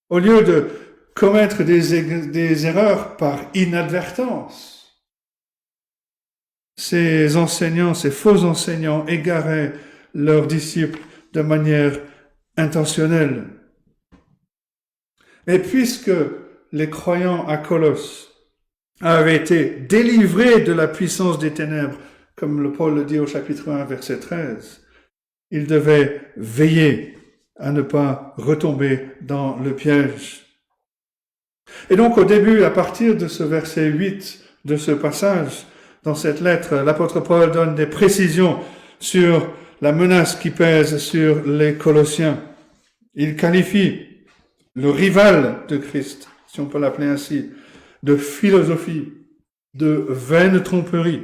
Au lieu de commettre des erreurs par inadvertance, ces enseignants, ces faux enseignants égaraient leurs disciples de manière intentionnelle. Et puisque les croyants à Colosse avaient été délivrés de la puissance des ténèbres, comme le Paul le dit au chapitre 1, verset 13, ils devaient veiller à ne pas retomber dans le piège. Et donc au début, à partir de ce verset 8 de ce passage, dans cette lettre, l'apôtre Paul donne des précisions sur la menace qui pèse sur les Colossiens. Il qualifie le rival de Christ, si on peut l'appeler ainsi, de philosophie, de vaine tromperie,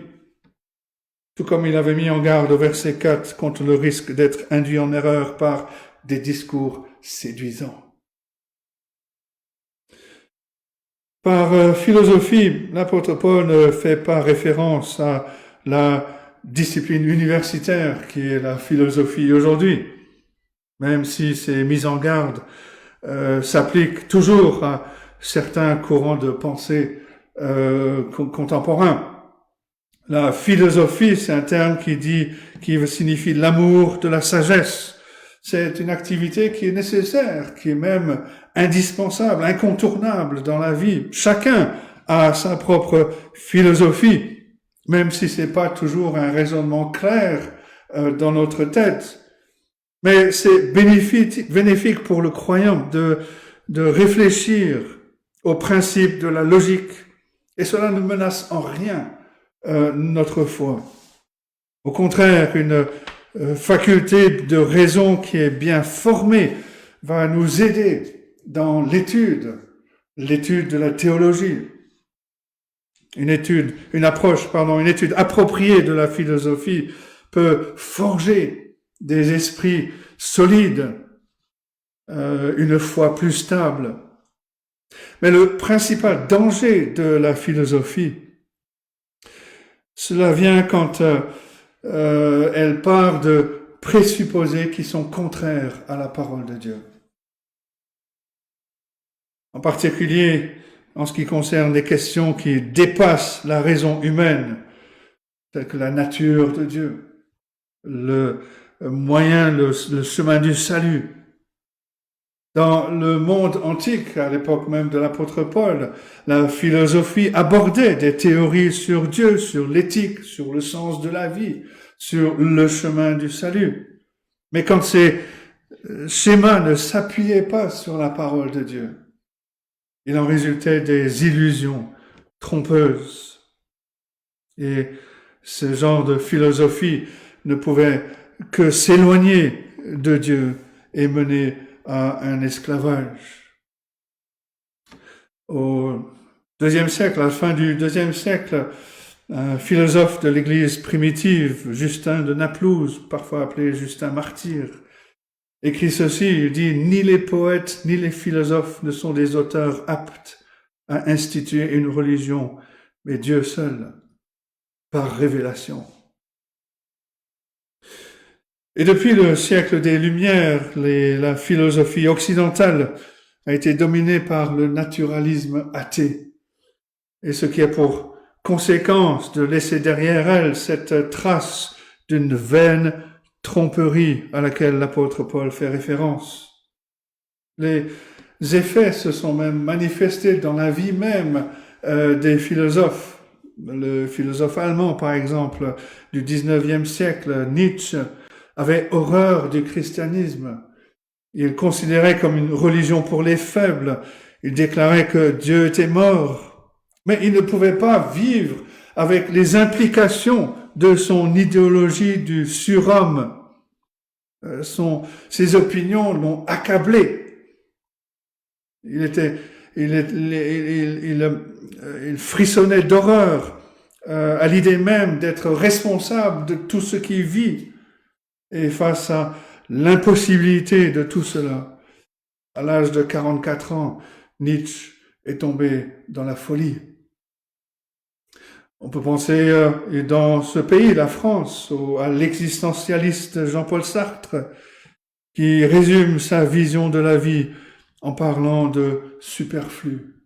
tout comme il avait mis en garde au verset 4 contre le risque d'être induit en erreur par des discours séduisants. Par philosophie, l'apôtre Paul ne fait pas référence à la discipline universitaire qui est la philosophie aujourd'hui, même si ces mises en garde s'appliquent toujours à certains courants de pensée contemporains. La philosophie, c'est un terme qui signifie l'amour de la sagesse. C'est une activité qui est nécessaire, qui est même indispensable, incontournable dans la vie. Chacun a sa propre philosophie, même si c'est pas toujours un raisonnement clair dans notre tête. Mais c'est bénéfique pour le croyant de réfléchir aux principes de la logique, et cela ne menace en rien notre foi. Au contraire, une faculté de raison qui est bien formée va nous aider dans l'étude de la théologie. Une étude appropriée de la philosophie peut forger des esprits solides, une foi plus stable. Mais le principal danger de la philosophie, cela vient quand elle part de présupposés qui sont contraires à la parole de Dieu. En particulier, en ce qui concerne les questions qui dépassent la raison humaine, telles que la nature de Dieu, le moyen, le chemin du salut. Dans le monde antique, à l'époque même de l'apôtre Paul, la philosophie abordait des théories sur Dieu, sur l'éthique, sur le sens de la vie, sur le chemin du salut. Mais quand ces schémas ne s'appuyaient pas sur la parole de Dieu, il en résultait des illusions trompeuses. Et ce genre de philosophie ne pouvait que s'éloigner de Dieu et mener à un esclavage. Au IIe siècle, à la fin du IIe siècle, un philosophe de l'Église primitive, Justin de Naplouse, parfois appelé Justin Martyr, écrit ceci, il dit « Ni les poètes ni les philosophes ne sont des auteurs aptes à instituer une religion, mais Dieu seul, par révélation. » Et depuis le siècle des Lumières, la philosophie occidentale a été dominée par le naturalisme athée. Et ce qui a pour conséquence de laisser derrière elle cette trace d'une vaine tromperie à laquelle l'apôtre Paul fait référence. Les effets se sont même manifestés dans la vie même des philosophes. Le philosophe allemand, par exemple, du 19e siècle, Nietzsche, avait horreur du christianisme. Il considérait comme une religion pour les faibles. Il déclarait que Dieu était mort. Mais il ne pouvait pas vivre avec les implications de son idéologie du surhomme Ses opinions l'ont accablé. Il frissonnait d'horreur à l'idée même d'être responsable de tout ce qu'il vit. Et face à l'impossibilité de tout cela, à l'âge de 44 ans, Nietzsche est tombé dans la folie. On peut penser dans ce pays, la France, à l'existentialiste Jean-Paul Sartre, qui résume sa vision de la vie en parlant de superflu.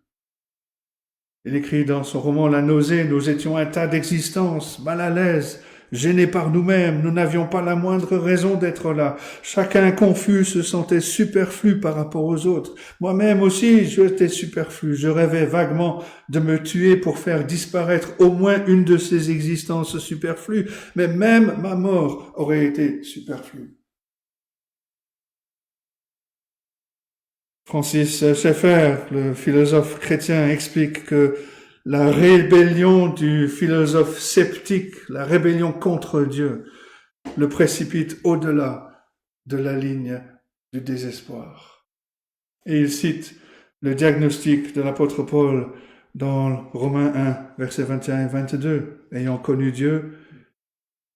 Il écrit dans son roman La nausée, nous étions un tas d'existences, mal à l'aise, gênés par nous-mêmes, nous n'avions pas la moindre raison d'être là. Chacun confus se sentait superflu par rapport aux autres. Moi-même aussi, j'étais superflu. Je rêvais vaguement de me tuer pour faire disparaître au moins une de ces existences superflues, mais même ma mort aurait été superflue. Francis Schaeffer, le philosophe chrétien, explique que la rébellion du philosophe sceptique, la rébellion contre Dieu, le précipite au-delà de la ligne du désespoir. Et il cite le diagnostic de l'apôtre Paul dans Romains 1, versets 21 et 22. Ayant connu Dieu,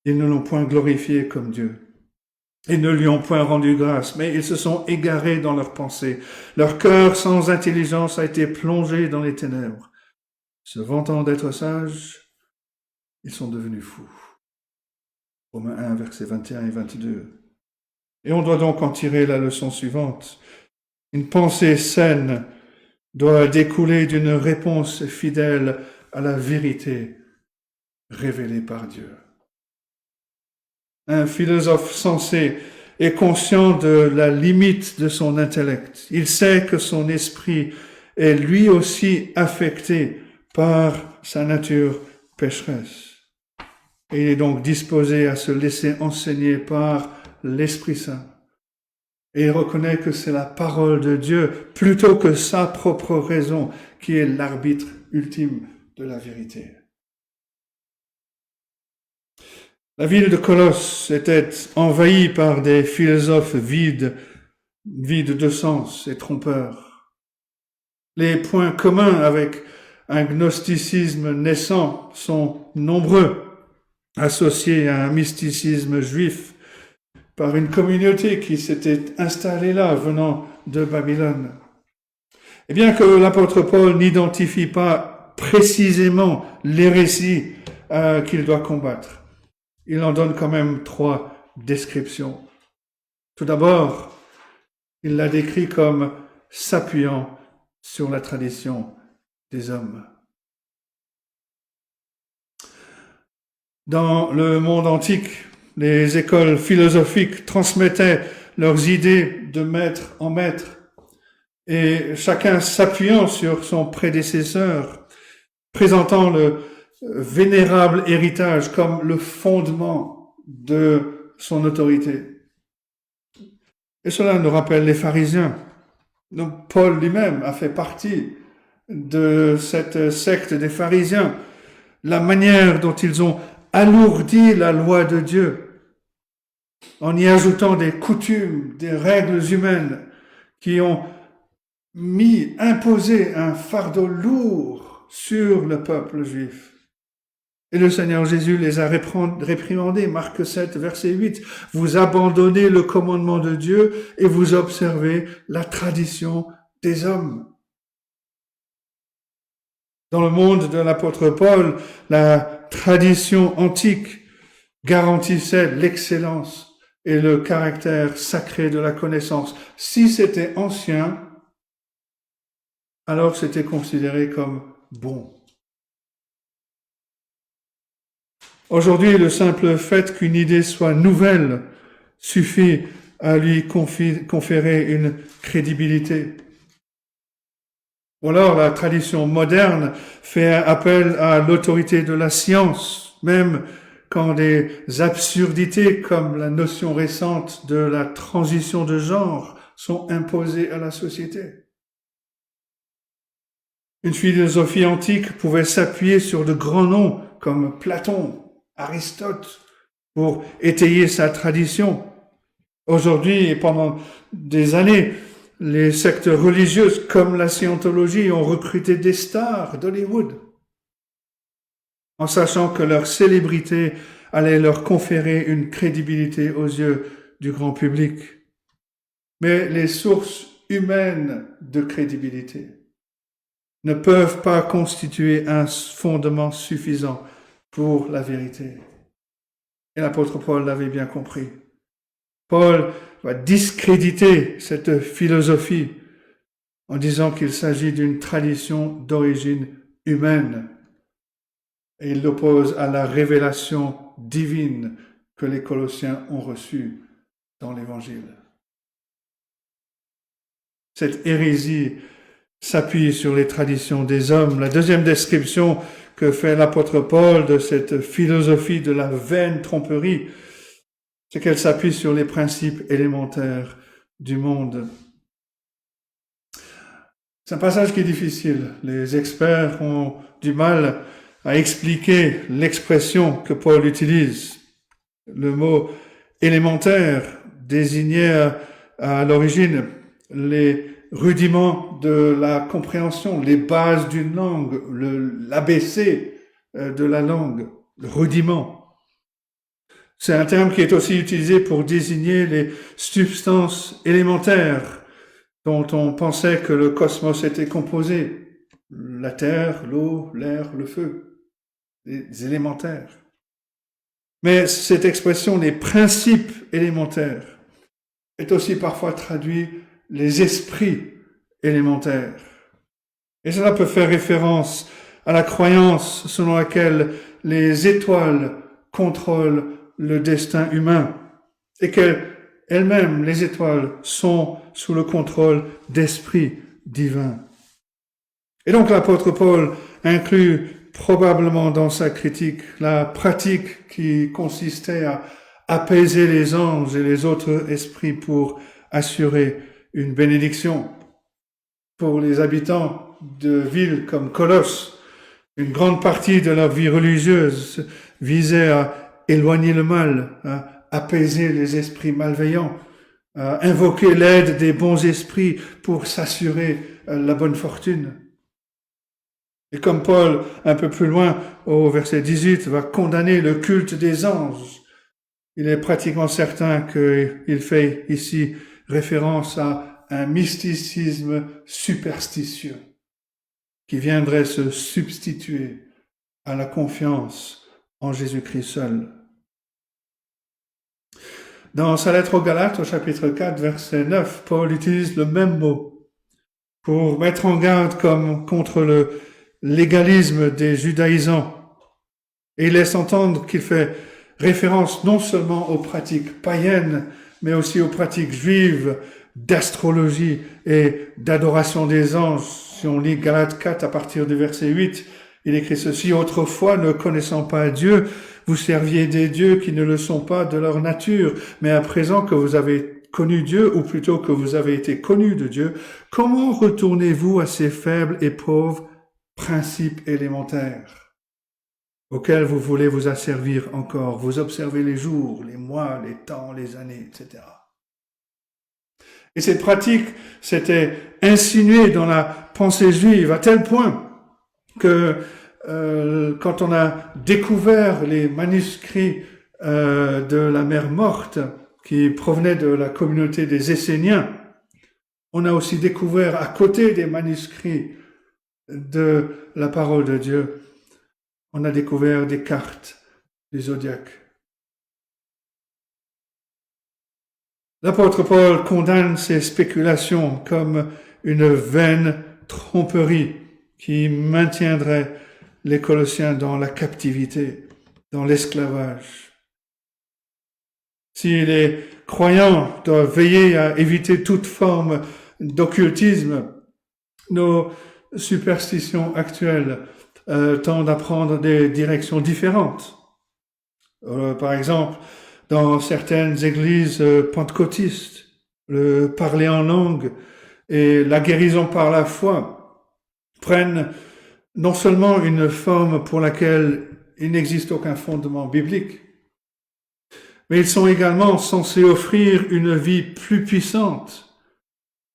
ils ne l'ont point glorifié comme Dieu. Ils ne lui ont point rendu grâce, mais ils se sont égarés dans leurs pensées. Leur cœur sans intelligence a été plongé dans les ténèbres. Se vantant d'être sages, ils sont devenus fous. Romains 1, versets 21 et 22. Et on doit donc en tirer la leçon suivante. Une pensée saine doit découler d'une réponse fidèle à la vérité révélée par Dieu. Un philosophe sensé est conscient de la limite de son intellect. Il sait que son esprit est lui aussi affecté par sa nature pécheresse. Et il est donc disposé à se laisser enseigner par l'Esprit Saint. Et il reconnaît que c'est la parole de Dieu plutôt que sa propre raison qui est l'arbitre ultime de la vérité. La ville de Colosse était envahie par des philosophes vides de sens et trompeurs. Les points communs avec un gnosticisme naissant sont nombreux, associés à un mysticisme juif par une communauté qui s'était installée là, venant de Babylone. Et bien que l'apôtre Paul n'identifie pas précisément l'hérésie qu'il doit combattre, il en donne quand même 3 descriptions. Tout d'abord, il la décrit comme s'appuyant sur la tradition des hommes. Dans le monde antique, les écoles philosophiques transmettaient leurs idées de maître en maître, et chacun s'appuyant sur son prédécesseur, présentant le vénérable héritage comme le fondement de son autorité. Et cela nous rappelle les pharisiens. Donc Paul lui-même a fait partie de cette secte des pharisiens. La manière dont ils ont alourdi la loi de Dieu en y ajoutant des coutumes, des règles humaines qui ont imposé un fardeau lourd sur le peuple juif. Et le Seigneur Jésus les a réprimandés. Marc 7, verset 8. Vous abandonnez le commandement de Dieu et vous observez la tradition des hommes. Dans le monde de l'apôtre Paul, la tradition antique garantissait l'excellence et le caractère sacré de la connaissance. Si c'était ancien, alors c'était considéré comme bon. Aujourd'hui, le simple fait qu'une idée soit nouvelle suffit à lui conférer une crédibilité. Ou alors, la tradition moderne fait appel à l'autorité de la science, même quand des absurdités comme la notion récente de la transition de genre sont imposées à la société. Une philosophie antique pouvait s'appuyer sur de grands noms comme Platon, Aristote, pour étayer sa tradition. Aujourd'hui et pendant des années, les sectes religieuses comme la scientologie ont recruté des stars d'Hollywood, en sachant que leur célébrité allait leur conférer une crédibilité aux yeux du grand public. Mais les sources humaines de crédibilité ne peuvent pas constituer un fondement suffisant pour la vérité. Et l'apôtre Paul l'avait bien compris. Paul va discréditer cette philosophie en disant qu'il s'agit d'une tradition d'origine humaine. Et il l'oppose à la révélation divine que les Colossiens ont reçue dans l'Évangile. Cette hérésie s'appuie sur les traditions des hommes. La deuxième description que fait l'apôtre Paul de cette philosophie de la vaine tromperie, c'est qu'elle s'appuie sur les principes élémentaires du monde. C'est un passage qui est difficile. Les experts ont du mal à expliquer l'expression que Paul utilise. Le mot élémentaire désignait à l'origine les rudiments de la compréhension, les bases d'une langue, l'ABC de la langue, le rudiment. C'est un terme qui est aussi utilisé pour désigner les substances élémentaires dont on pensait que le cosmos était composé. La terre, l'eau, l'air, le feu, les élémentaires. Mais cette expression, les principes élémentaires, est aussi parfois traduit les esprits élémentaires. Et cela peut faire référence à la croyance selon laquelle les étoiles contrôlent le destin humain et qu'elles-mêmes, les étoiles, sont sous le contrôle d'esprits divins. Et donc l'apôtre Paul inclut probablement dans sa critique la pratique qui consistait à apaiser les anges et les autres esprits pour assurer une bénédiction. Pour les habitants de villes comme Colosse, une grande partie de leur vie religieuse visait à éloigner le mal, à apaiser les esprits malveillants, à invoquer l'aide des bons esprits pour s'assurer la bonne fortune. Et comme Paul, un peu plus loin, au verset 18, va condamner le culte des anges, il est pratiquement certain qu'il fait ici référence à un mysticisme superstitieux qui viendrait se substituer à la confiance en Jésus-Christ seul. Dans sa lettre aux Galates, au chapitre 4, verset 9, Paul utilise le même mot pour mettre en garde contre le légalisme des judaïsants. Et il laisse entendre qu'il fait référence non seulement aux pratiques païennes, mais aussi aux pratiques juives d'astrologie et d'adoration des anges. Si on lit Galates 4 à partir du verset 8, il écrit ceci: « Autrefois, ne connaissant pas Dieu, vous serviez des dieux qui ne le sont pas de leur nature, mais à présent que vous avez connu Dieu, ou plutôt que vous avez été connus de Dieu, comment retournez-vous à ces faibles et pauvres principes élémentaires auxquels vous voulez vous asservir encore? Vous observez les jours, les mois, les temps, les années, etc. » Et cette pratique s'était insinuée dans la pensée juive à tel point que quand on a découvert les manuscrits de la mer morte qui provenaient de la communauté des Esséniens, on a aussi découvert à côté des manuscrits de la parole de Dieu, on a découvert des cartes du zodiaque. L'apôtre Paul condamne ces spéculations comme une vaine tromperie qui maintiendrait les Colossiens dans la captivité, dans l'esclavage. Si les croyants doivent veiller à éviter toute forme d'occultisme, nos superstitions actuelles tendent à prendre des directions différentes. Par exemple, dans certaines églises pentecôtistes, le parler en langue et la guérison par la foi prennent non seulement une forme pour laquelle il n'existe aucun fondement biblique, mais ils sont également censés offrir une vie plus puissante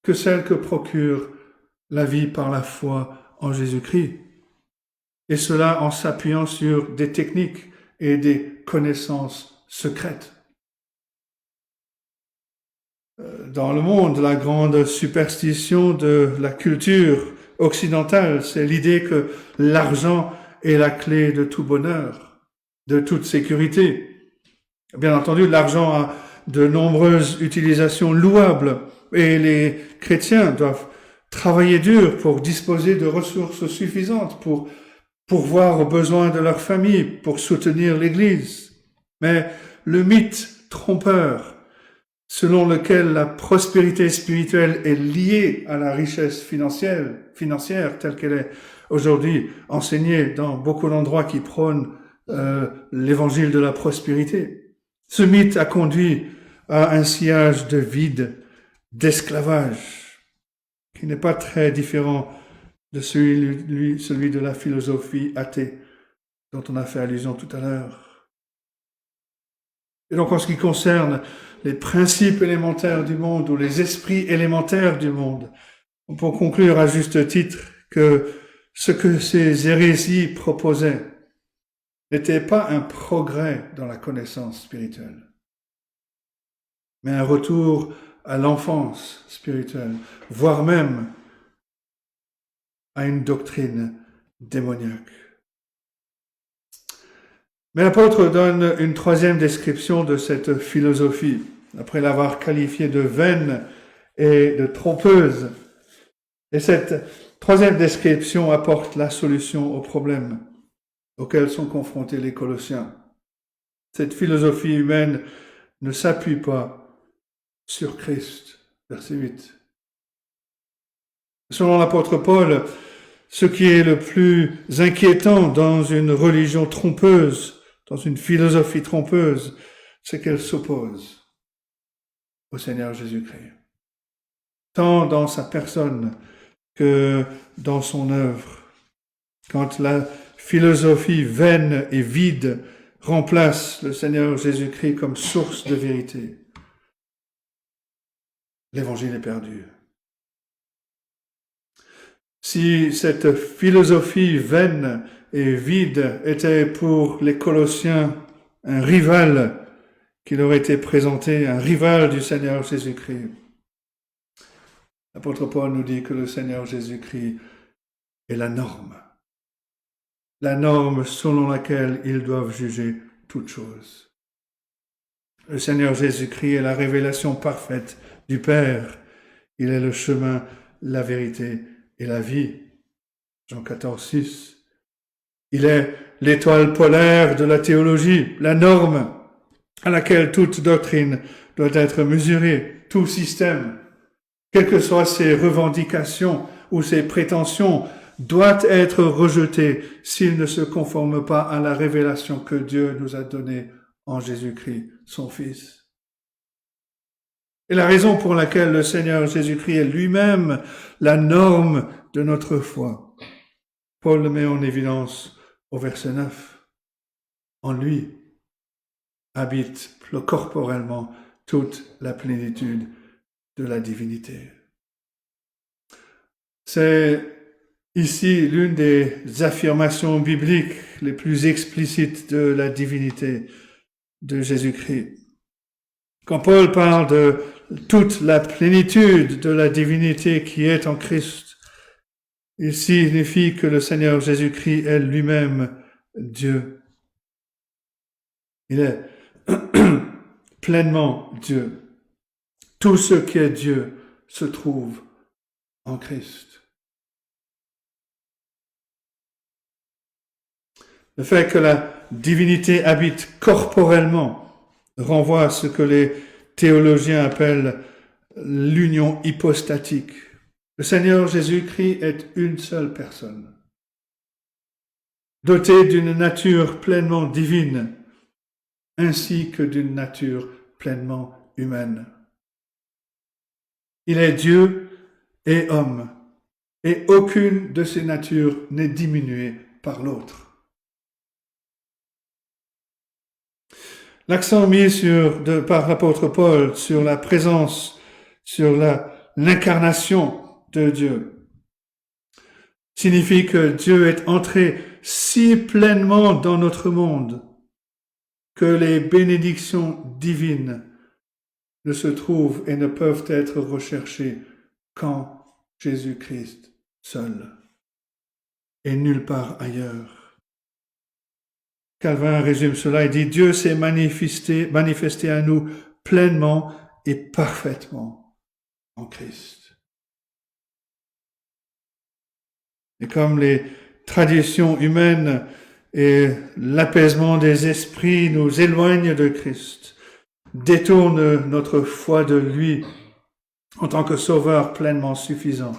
que celle que procure la vie par la foi en Jésus-Christ. Et cela en s'appuyant sur des techniques et des connaissances secrètes. Dans le monde, la grande superstition de la culture occidentale, c'est l'idée que l'argent est la clé de tout bonheur, de toute sécurité. Bien entendu, l'argent a de nombreuses utilisations louables et les chrétiens doivent travailler dur pour disposer de ressources suffisantes pour pourvoir aux besoins de leur famille, pour soutenir l'Église. Mais le mythe trompeur selon lequel la prospérité spirituelle est liée à la richesse financière telle qu'elle est aujourd'hui enseignée dans beaucoup d'endroits qui prônent l'évangile de la prospérité. Ce mythe a conduit à un sillage de vide, d'esclavage, qui n'est pas très différent de celui de la philosophie athée dont on a fait allusion tout à l'heure. Et donc en ce qui concerne les principes élémentaires du monde ou les esprits élémentaires du monde, on peut conclure à juste titre que ce que ces hérésies proposaient n'était pas un progrès dans la connaissance spirituelle, mais un retour à l'enfance spirituelle, voire même à une doctrine démoniaque. Mais l'apôtre donne une troisième description de cette philosophie, après l'avoir qualifiée de vaine et de trompeuse. Et cette troisième description apporte la solution aux problèmes auxquels sont confrontés les Colossiens. Cette philosophie humaine ne s'appuie pas sur Christ. Verset 8. Selon l'apôtre Paul, ce qui est le plus inquiétant dans une religion trompeuse, dans une philosophie trompeuse, c'est qu'elle s'oppose au Seigneur Jésus-Christ, tant dans sa personne que dans son œuvre. Quand la philosophie vaine et vide remplace le Seigneur Jésus-Christ comme source de vérité, l'Évangile est perdu. Si cette philosophie vaine et vide était pour les Colossiens un rival qui leur était présenté, un rival du Seigneur Jésus-Christ, l'apôtre Paul nous dit que le Seigneur Jésus-Christ est la norme selon laquelle ils doivent juger toutes choses. Le Seigneur Jésus-Christ est la révélation parfaite du Père. Il est le chemin, la vérité et la vie. Jean 14, 6. Il est l'étoile polaire de la théologie, la norme à laquelle toute doctrine doit être mesurée, tout système, quelles que soient ses revendications ou ses prétentions, doit être rejeté s'il ne se conforme pas à la révélation que Dieu nous a donnée en Jésus-Christ, son Fils. Et la raison pour laquelle le Seigneur Jésus-Christ est lui-même la norme de notre foi, Paul le met en évidence au verset 9. En lui habite corporellement toute la plénitude de la divinité. C'est ici l'une des affirmations bibliques les plus explicites de la divinité de Jésus-Christ. Quand Paul parle de toute la plénitude de la divinité qui est en Christ, il signifie que le Seigneur Jésus-Christ est lui-même Dieu. Il est pleinement Dieu. Tout ce qui est Dieu se trouve en Christ. Le fait que la divinité habite corporellement renvoie à ce que les théologiens appellent l'union hypostatique. Le Seigneur Jésus-Christ est une seule personne, dotée d'une nature pleinement divine, ainsi que d'une nature pleinement humaine. Il est Dieu et homme, et aucune de ces natures n'est diminuée par l'autre. L'accent mis par l'apôtre Paul sur la présence, sur l'incarnation de Dieu, signifie que Dieu est entré si pleinement dans notre monde que les bénédictions divines ne se trouvent et ne peuvent être recherchées qu'en Jésus-Christ seul et nulle part ailleurs. Calvin résume cela et dit « Dieu s'est manifesté à nous pleinement et parfaitement en Christ. » Et comme les traditions humaines et l'apaisement des esprits nous éloignent de Christ, détournent notre foi de lui en tant que sauveur pleinement suffisant,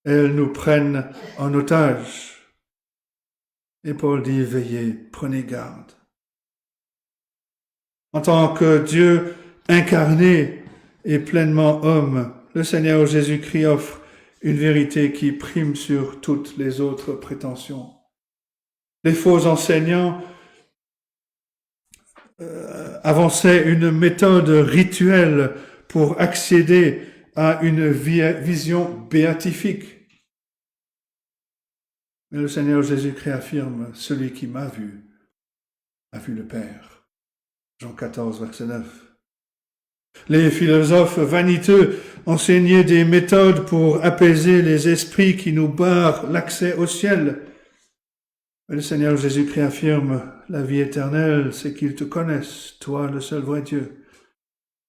elles nous prennent en otage. Et Paul dit, veillez, prenez garde. En tant que Dieu incarné et pleinement homme, le Seigneur Jésus-Christ offre une vérité qui prime sur toutes les autres prétentions. Les faux enseignants avançaient une méthode rituelle pour accéder à une vision béatifique. Mais le Seigneur Jésus-Christ affirme, « Celui qui m'a vu a vu le Père. » Jean 14, verset 9. Les philosophes vaniteux enseignaient des méthodes pour apaiser les esprits qui nous barrent l'accès au ciel. Mais le Seigneur Jésus-Christ affirme, « La vie éternelle, c'est qu'ils te connaissent, toi le seul vrai Dieu,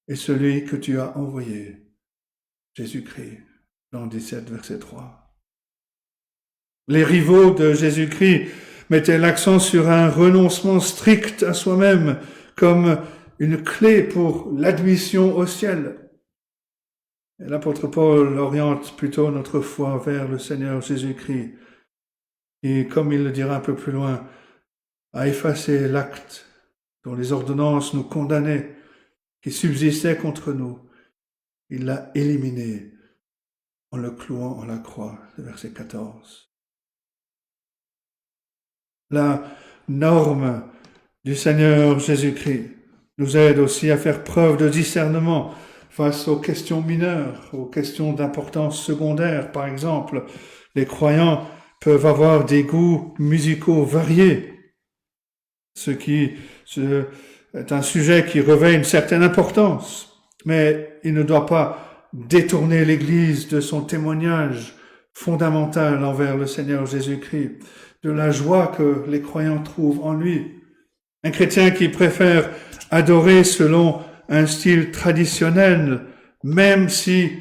et celui que tu as envoyé, Jésus-Christ. » Jean 17, verset 3. Les rivaux de Jésus-Christ mettaient l'accent sur un renoncement strict à soi-même comme une clé pour l'admission au ciel. Et l'apôtre Paul oriente plutôt notre foi vers le Seigneur Jésus-Christ, et comme il le dira un peu plus loin, a effacé l'acte dont les ordonnances nous condamnaient, qui subsistait contre nous. Il l'a éliminé en le clouant à la croix, verset 14. La norme du Seigneur Jésus-Christ nous aide aussi à faire preuve de discernement face aux questions mineures, aux questions d'importance secondaire. Par exemple, les croyants peuvent avoir des goûts musicaux variés, ce est un sujet qui revêt une certaine importance, mais il ne doit pas détourner l'Église de son témoignage fondamental envers le Seigneur Jésus-Christ, de la joie que les croyants trouvent en lui. Un chrétien qui préfère adorer selon un style traditionnel, même si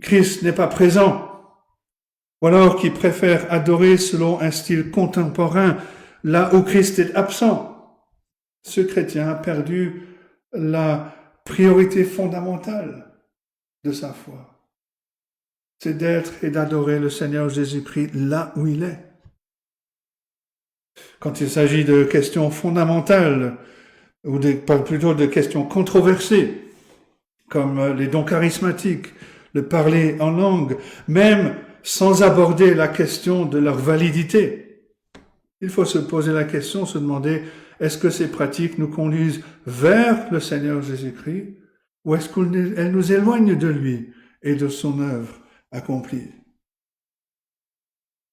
Christ n'est pas présent, ou alors qui préfère adorer selon un style contemporain, là où Christ est absent, ce chrétien a perdu la priorité fondamentale de sa foi. C'est d'être et d'adorer le Seigneur Jésus-Christ là où il est. Quand il s'agit de questions fondamentales, ou plutôt de questions controversées, comme les dons charismatiques, le parler en langue, même sans aborder la question de leur validité, il faut se poser la question, se demander, est-ce que ces pratiques nous conduisent vers le Seigneur Jésus-Christ, ou est-ce qu'elles nous éloignent de lui et de son œuvre accomplie?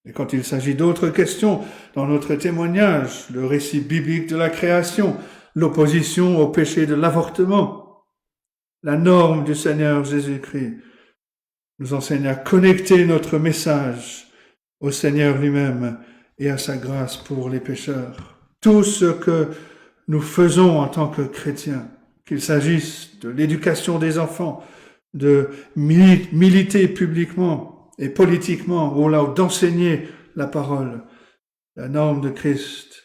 Et quand il s'agit d'autres questions dans notre témoignage, le récit biblique de la création, l'opposition au péché de l'avortement, la norme du Seigneur Jésus-Christ nous enseigne à connecter notre message au Seigneur lui-même et à sa grâce pour les pécheurs. Tout ce que nous faisons en tant que chrétiens, qu'il s'agisse de l'éducation des enfants, de militer publiquement et politiquement, ou là d'enseigner la parole, la norme de Christ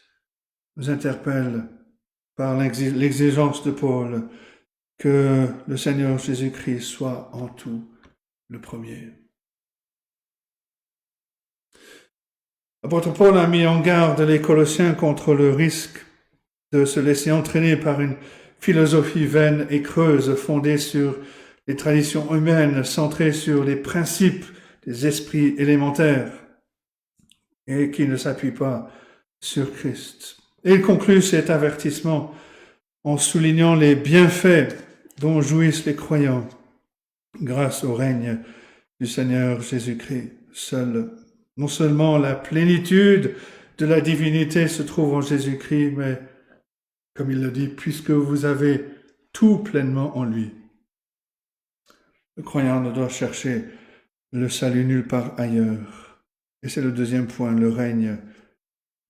nous interpelle par l'exigence de Paul que le Seigneur Jésus-Christ soit en tout le premier. L'apôtre Paul a mis en garde les Colossiens contre le risque de se laisser entraîner par une philosophie vaine et creuse fondée sur les traditions humaines, centrées sur les principes des esprits élémentaires et qui ne s'appuient pas sur Christ. Et il conclut cet avertissement en soulignant les bienfaits dont jouissent les croyants grâce au règne du Seigneur Jésus-Christ. Non seulement la plénitude de la divinité se trouve en Jésus-Christ, mais, comme il le dit, puisque vous avez tout pleinement en lui. Le croyant ne doit chercher le salut nulle part ailleurs. Et c'est le deuxième point, le règne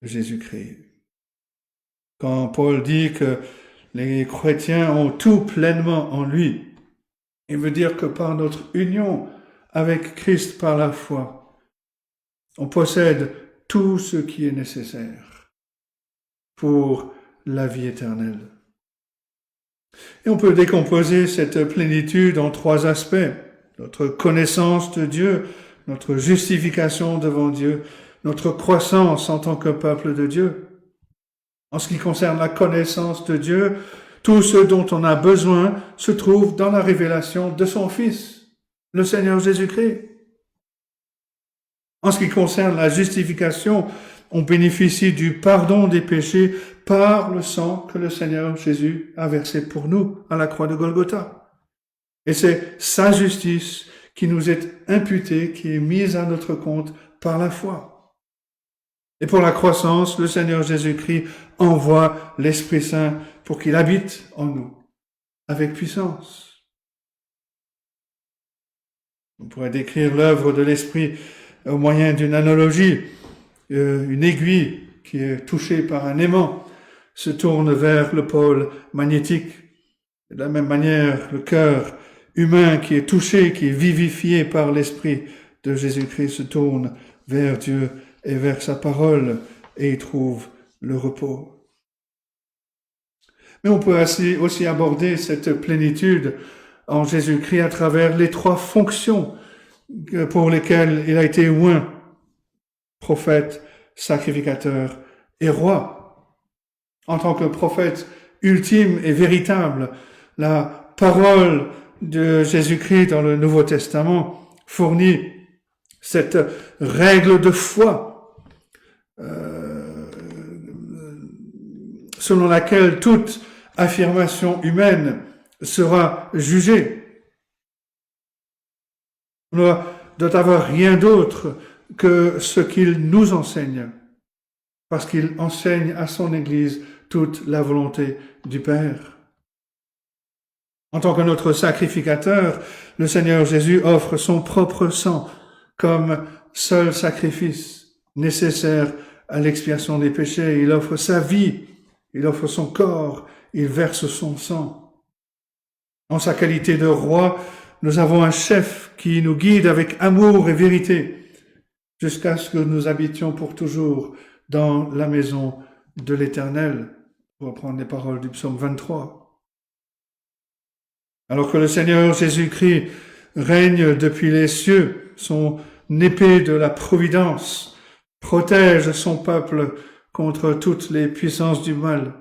de Jésus-Christ. Quand Paul dit que les chrétiens ont tout pleinement en lui, il veut dire que par notre union avec Christ par la foi, on possède tout ce qui est nécessaire pour la vie éternelle. Et on peut décomposer cette plénitude en trois aspects. Notre connaissance de Dieu, notre justification devant Dieu, notre croissance en tant que peuple de Dieu. En ce qui concerne la connaissance de Dieu, tout ce dont on a besoin se trouve dans la révélation de son Fils, le Seigneur Jésus-Christ. En ce qui concerne la justification, on bénéficie du pardon des péchés par le sang que le Seigneur Jésus a versé pour nous à la croix de Golgotha. Et c'est sa justice qui nous est imputée, qui est mise à notre compte par la foi. Et pour la croissance, le Seigneur Jésus-Christ envoie l'Esprit Saint pour qu'il habite en nous avec puissance. On pourrait décrire l'œuvre de l'Esprit au moyen d'une analogie. Une aiguille qui est touchée par un aimant se tourne vers le pôle magnétique. De la même manière, le cœur humain qui est touché, qui est vivifié par l'Esprit de Jésus-Christ se tourne vers Dieu et vers sa parole et y trouve le repos. Mais on peut aussi aborder cette plénitude en Jésus-Christ à travers les trois fonctions pour lesquelles il a été oint: prophète, sacrificateur et roi. En tant que prophète ultime et véritable, la parole de Jésus-Christ dans le Nouveau Testament fournit cette règle de foi selon laquelle toute affirmation humaine sera jugée. On ne doit avoir rien d'autre que ce qu'il nous enseigne, parce qu'il enseigne à son Église toute la volonté du Père. En tant que notre sacrificateur, le Seigneur Jésus offre son propre sang comme seul sacrifice nécessaire à l'expiation des péchés. Il offre sa vie, il offre son corps, il verse son sang. En sa qualité de roi, nous avons un chef qui nous guide avec amour et vérité, jusqu'à ce que nous habitions pour toujours dans la maison de l'Éternel, pour reprendre les paroles du psaume 23. Alors que le Seigneur Jésus-Christ règne depuis les cieux, son épée de la providence protège son peuple contre toutes les puissances du mal,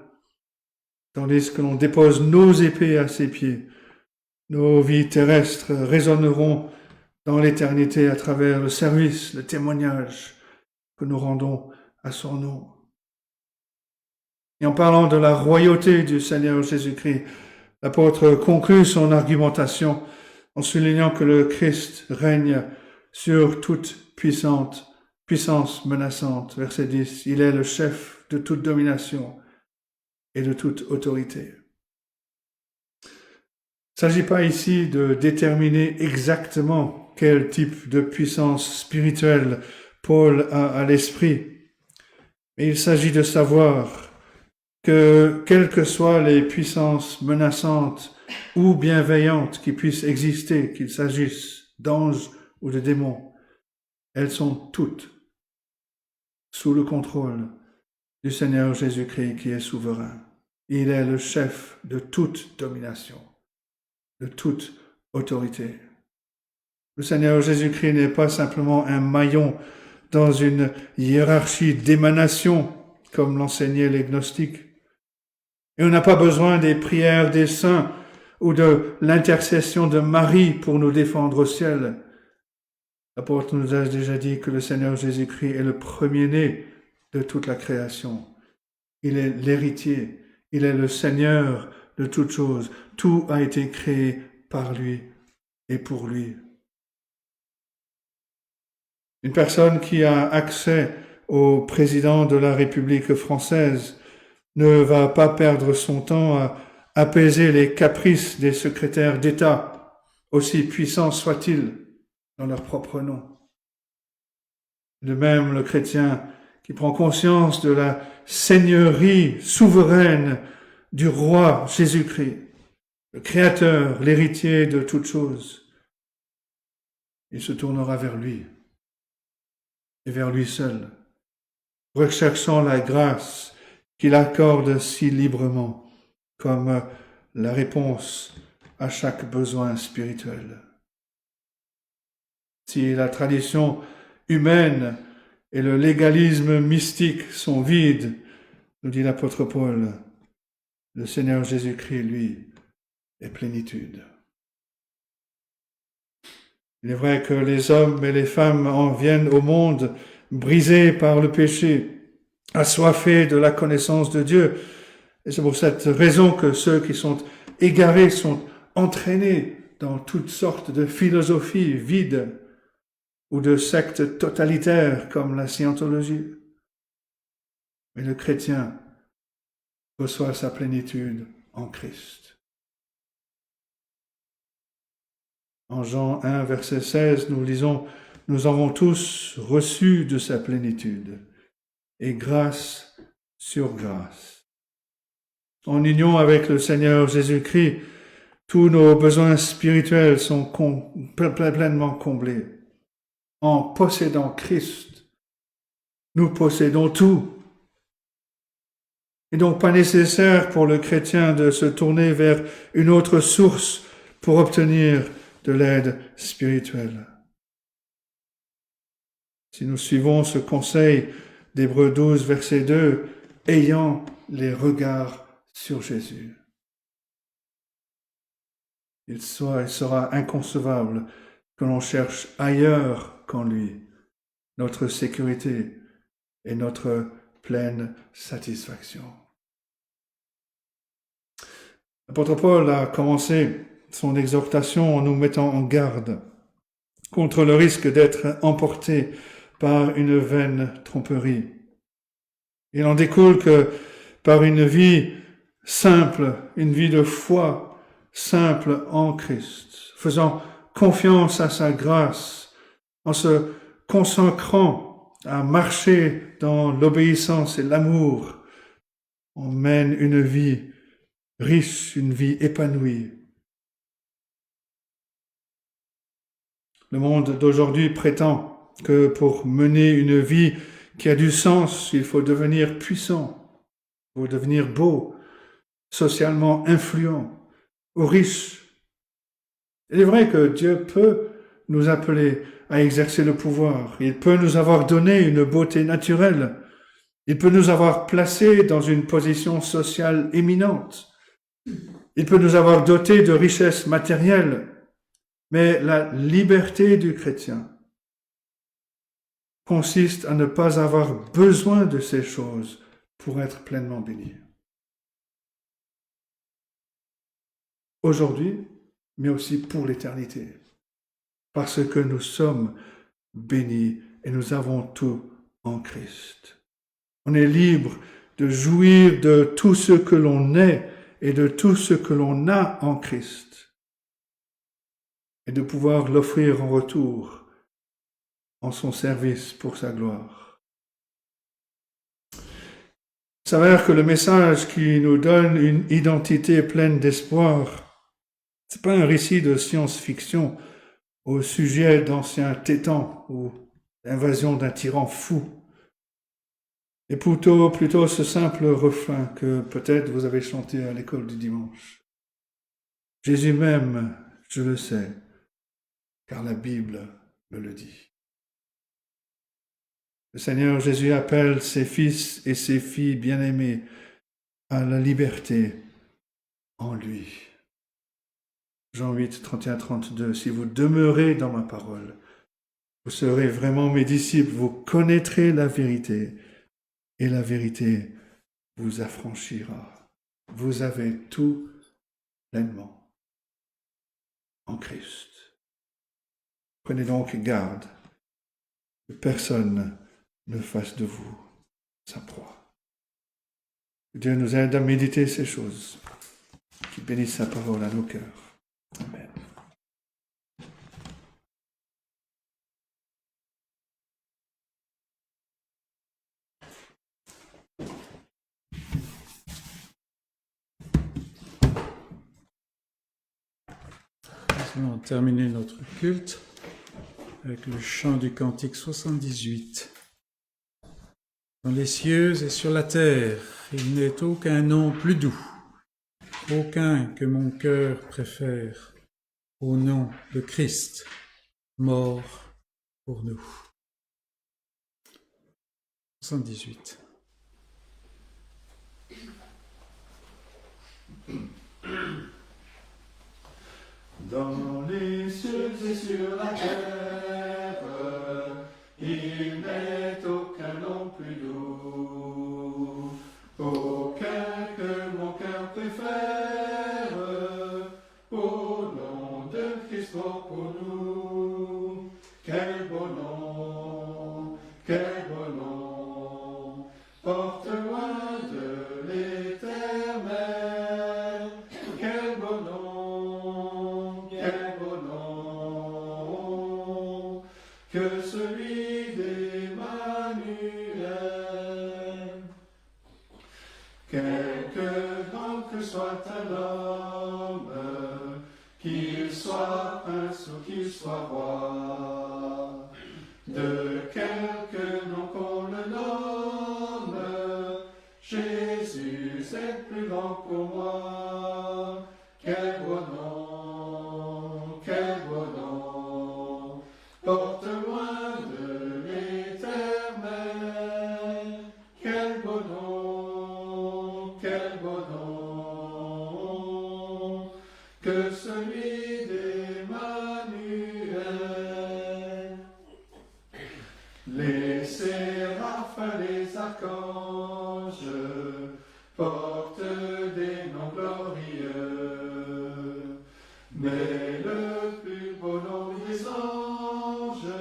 tandis que l'on dépose nos épées à ses pieds. Nos vies terrestres résonneront dans l'éternité à travers le service, le témoignage que nous rendons à son nom. Et en parlant de la royauté du Seigneur Jésus-Christ, l'apôtre conclut son argumentation en soulignant que le Christ règne sur toute puissance menaçante. Verset 10, il est le chef de toute domination et de toute autorité. Il ne s'agit pas ici de déterminer exactement quel type de puissance spirituelle Paul a à l'esprit, mais il s'agit de savoir que quelles que soient les puissances menaçantes ou bienveillantes qui puissent exister, qu'il s'agisse d'anges ou de démons, elles sont toutes sous le contrôle du Seigneur Jésus-Christ qui est souverain. Il est le chef de toute domination, de toute autorité. Le Seigneur Jésus-Christ n'est pas simplement un maillon dans une hiérarchie d'émanation, comme l'enseignaient les gnostiques. Et on n'a pas besoin des prières des saints ou de l'intercession de Marie pour nous défendre au ciel. L'apôtre nous a déjà dit que le Seigneur Jésus-Christ est le premier-né de toute la création. Il est l'héritier, Il est le Seigneur de toutes choses. Tout a été créé par lui et pour lui. Une personne qui a accès au président de la République française ne va pas perdre son temps à apaiser les caprices des secrétaires d'État, aussi puissants soient-ils dans leur propre nom. De même, le chrétien qui prend conscience de la seigneurie souveraine du roi Jésus-Christ, le Créateur, l'héritier de toutes choses, il se tournera vers lui et vers lui seul, recherchant la grâce qu'il accorde si librement comme la réponse à chaque besoin spirituel. Si la tradition humaine et le légalisme mystique sont vides, nous dit l'apôtre Paul, le Seigneur Jésus-Christ, lui, est plénitude. Il est vrai que les hommes et les femmes en viennent au monde brisés par le péché, assoiffés de la connaissance de Dieu. Et c'est pour cette raison que ceux qui sont égarés sont entraînés dans toutes sortes de philosophies vides ou de sectes totalitaires comme la scientologie. Mais le chrétien reçoit sa plénitude en Christ. En Jean 1, verset 16, nous lisons « Nous avons tous reçu de sa plénitude, et grâce sur grâce. » En union avec le Seigneur Jésus-Christ, tous nos besoins spirituels sont pleinement comblés. En possédant Christ, nous possédons tout. Il n'est donc pas nécessaire pour le chrétien de se tourner vers une autre source pour obtenir de l'aide spirituelle. Si nous suivons ce conseil d'Hébreux 12, verset 2, ayant les regards sur Jésus, il sera inconcevable que l'on cherche ailleurs qu'en lui notre sécurité et notre pleine satisfaction. L'apôtre Paul a commencé son exhortation en nous mettant en garde contre le risque d'être emporté par une vaine tromperie. Il en découle que par une vie simple, une vie de foi simple en Christ, faisant confiance à sa grâce, en se consacrant à marcher dans l'obéissance et l'amour, on mène une vie riche, une vie épanouie. Le monde d'aujourd'hui prétend que pour mener une vie qui a du sens, il faut devenir puissant, il faut devenir beau, socialement influent ou riche. Il est vrai que Dieu peut nous appeler à exercer le pouvoir. Il peut nous avoir donné une beauté naturelle. Il peut nous avoir placés dans une position sociale éminente. Il peut nous avoir dotés de richesses matérielles. Mais la liberté du chrétien consiste à ne pas avoir besoin de ces choses pour être pleinement béni. Aujourd'hui, mais aussi pour l'éternité. Parce que nous sommes bénis et nous avons tout en Christ. On est libre de jouir de tout ce que l'on est et de tout ce que l'on a en Christ et de pouvoir l'offrir en retour en son service pour sa gloire. Il s'avère que le message qui nous donne une identité pleine d'espoir, c'est pas un récit de science-fiction au sujet d'anciens tétans ou l'invasion d'un tyran fou. Et plutôt ce simple refrain que peut-être vous avez chanté à l'école du dimanche. Jésus m'aime, je le sais, car la Bible me le dit. Le Seigneur Jésus appelle ses fils et ses filles bien-aimés à la liberté en lui. Jean 8, 31-32, si vous demeurez dans ma parole, vous serez vraiment mes disciples, vous connaîtrez la vérité et la vérité vous affranchira. vous avez tout pleinement en Christ. Prenez donc garde que personne ne fasse de vous sa proie. Que Dieu nous aide à méditer ces choses, qu'il bénisse sa parole à nos cœurs. Amen. Nous allons terminer notre culte avec le chant du cantique 78. Dans les cieux et sur la terre, il n'est aucun nom plus doux, aucun que mon cœur préfère, au nom de Christ, mort pour nous. 78. Dans les cieux et sur la terre, il n'est aucun nom plus doux, aucun que mon cœur préfère, au nom de Christ mort pour nous. Quel beau nom, porte loin de l'éternel. Quel beau nom, que celui d'Emmanuel. Quelque grand que soit un homme, qu'il soit prince ou qu'il soit roi, de quelque nom qu'on le nomme, Jésus est plus grand pour moi. Quel beau nom, porte loin de l'éternel. Quel beau nom, que celui d'Emmanuel. Les séraphins, les archanges portent des noms glorieux, mais le plus beau nom des anges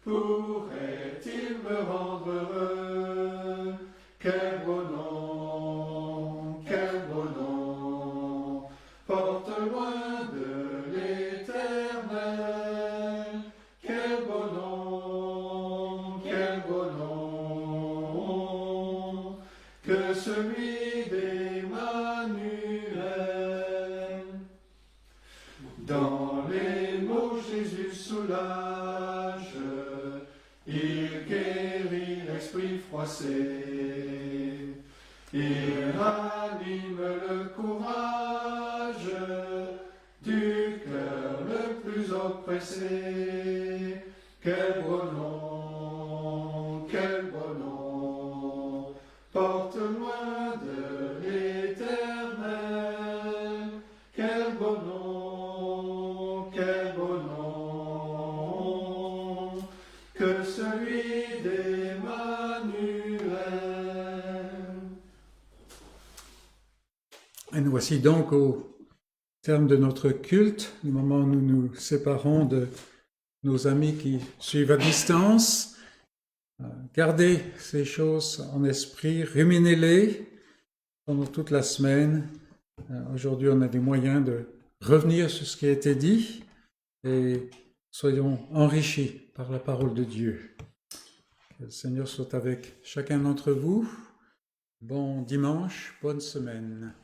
pourrait-il me rendre heureux? Quel beau nom, porte loin de l'éternel. Quel beau nom, que celui d'Emmanuel. Dans les mots Jésus soulage, il guérit l'esprit froissé, il ranime le courage du cœur le plus oppressé. Quel beau nom, porte loin de l'éternel. Quel beau nom, que celui d'Emmanuel. Et nous voici donc au terme de notre culte, du moment où nous nous séparons de nos amis qui suivent à distance. Gardez ces choses en esprit, ruminez-les pendant toute la semaine. Aujourd'hui, on a des moyens de revenir sur ce qui a été dit et soyons enrichis par la parole de Dieu. Que le Seigneur soit avec chacun d'entre vous. Bon dimanche, bonne semaine.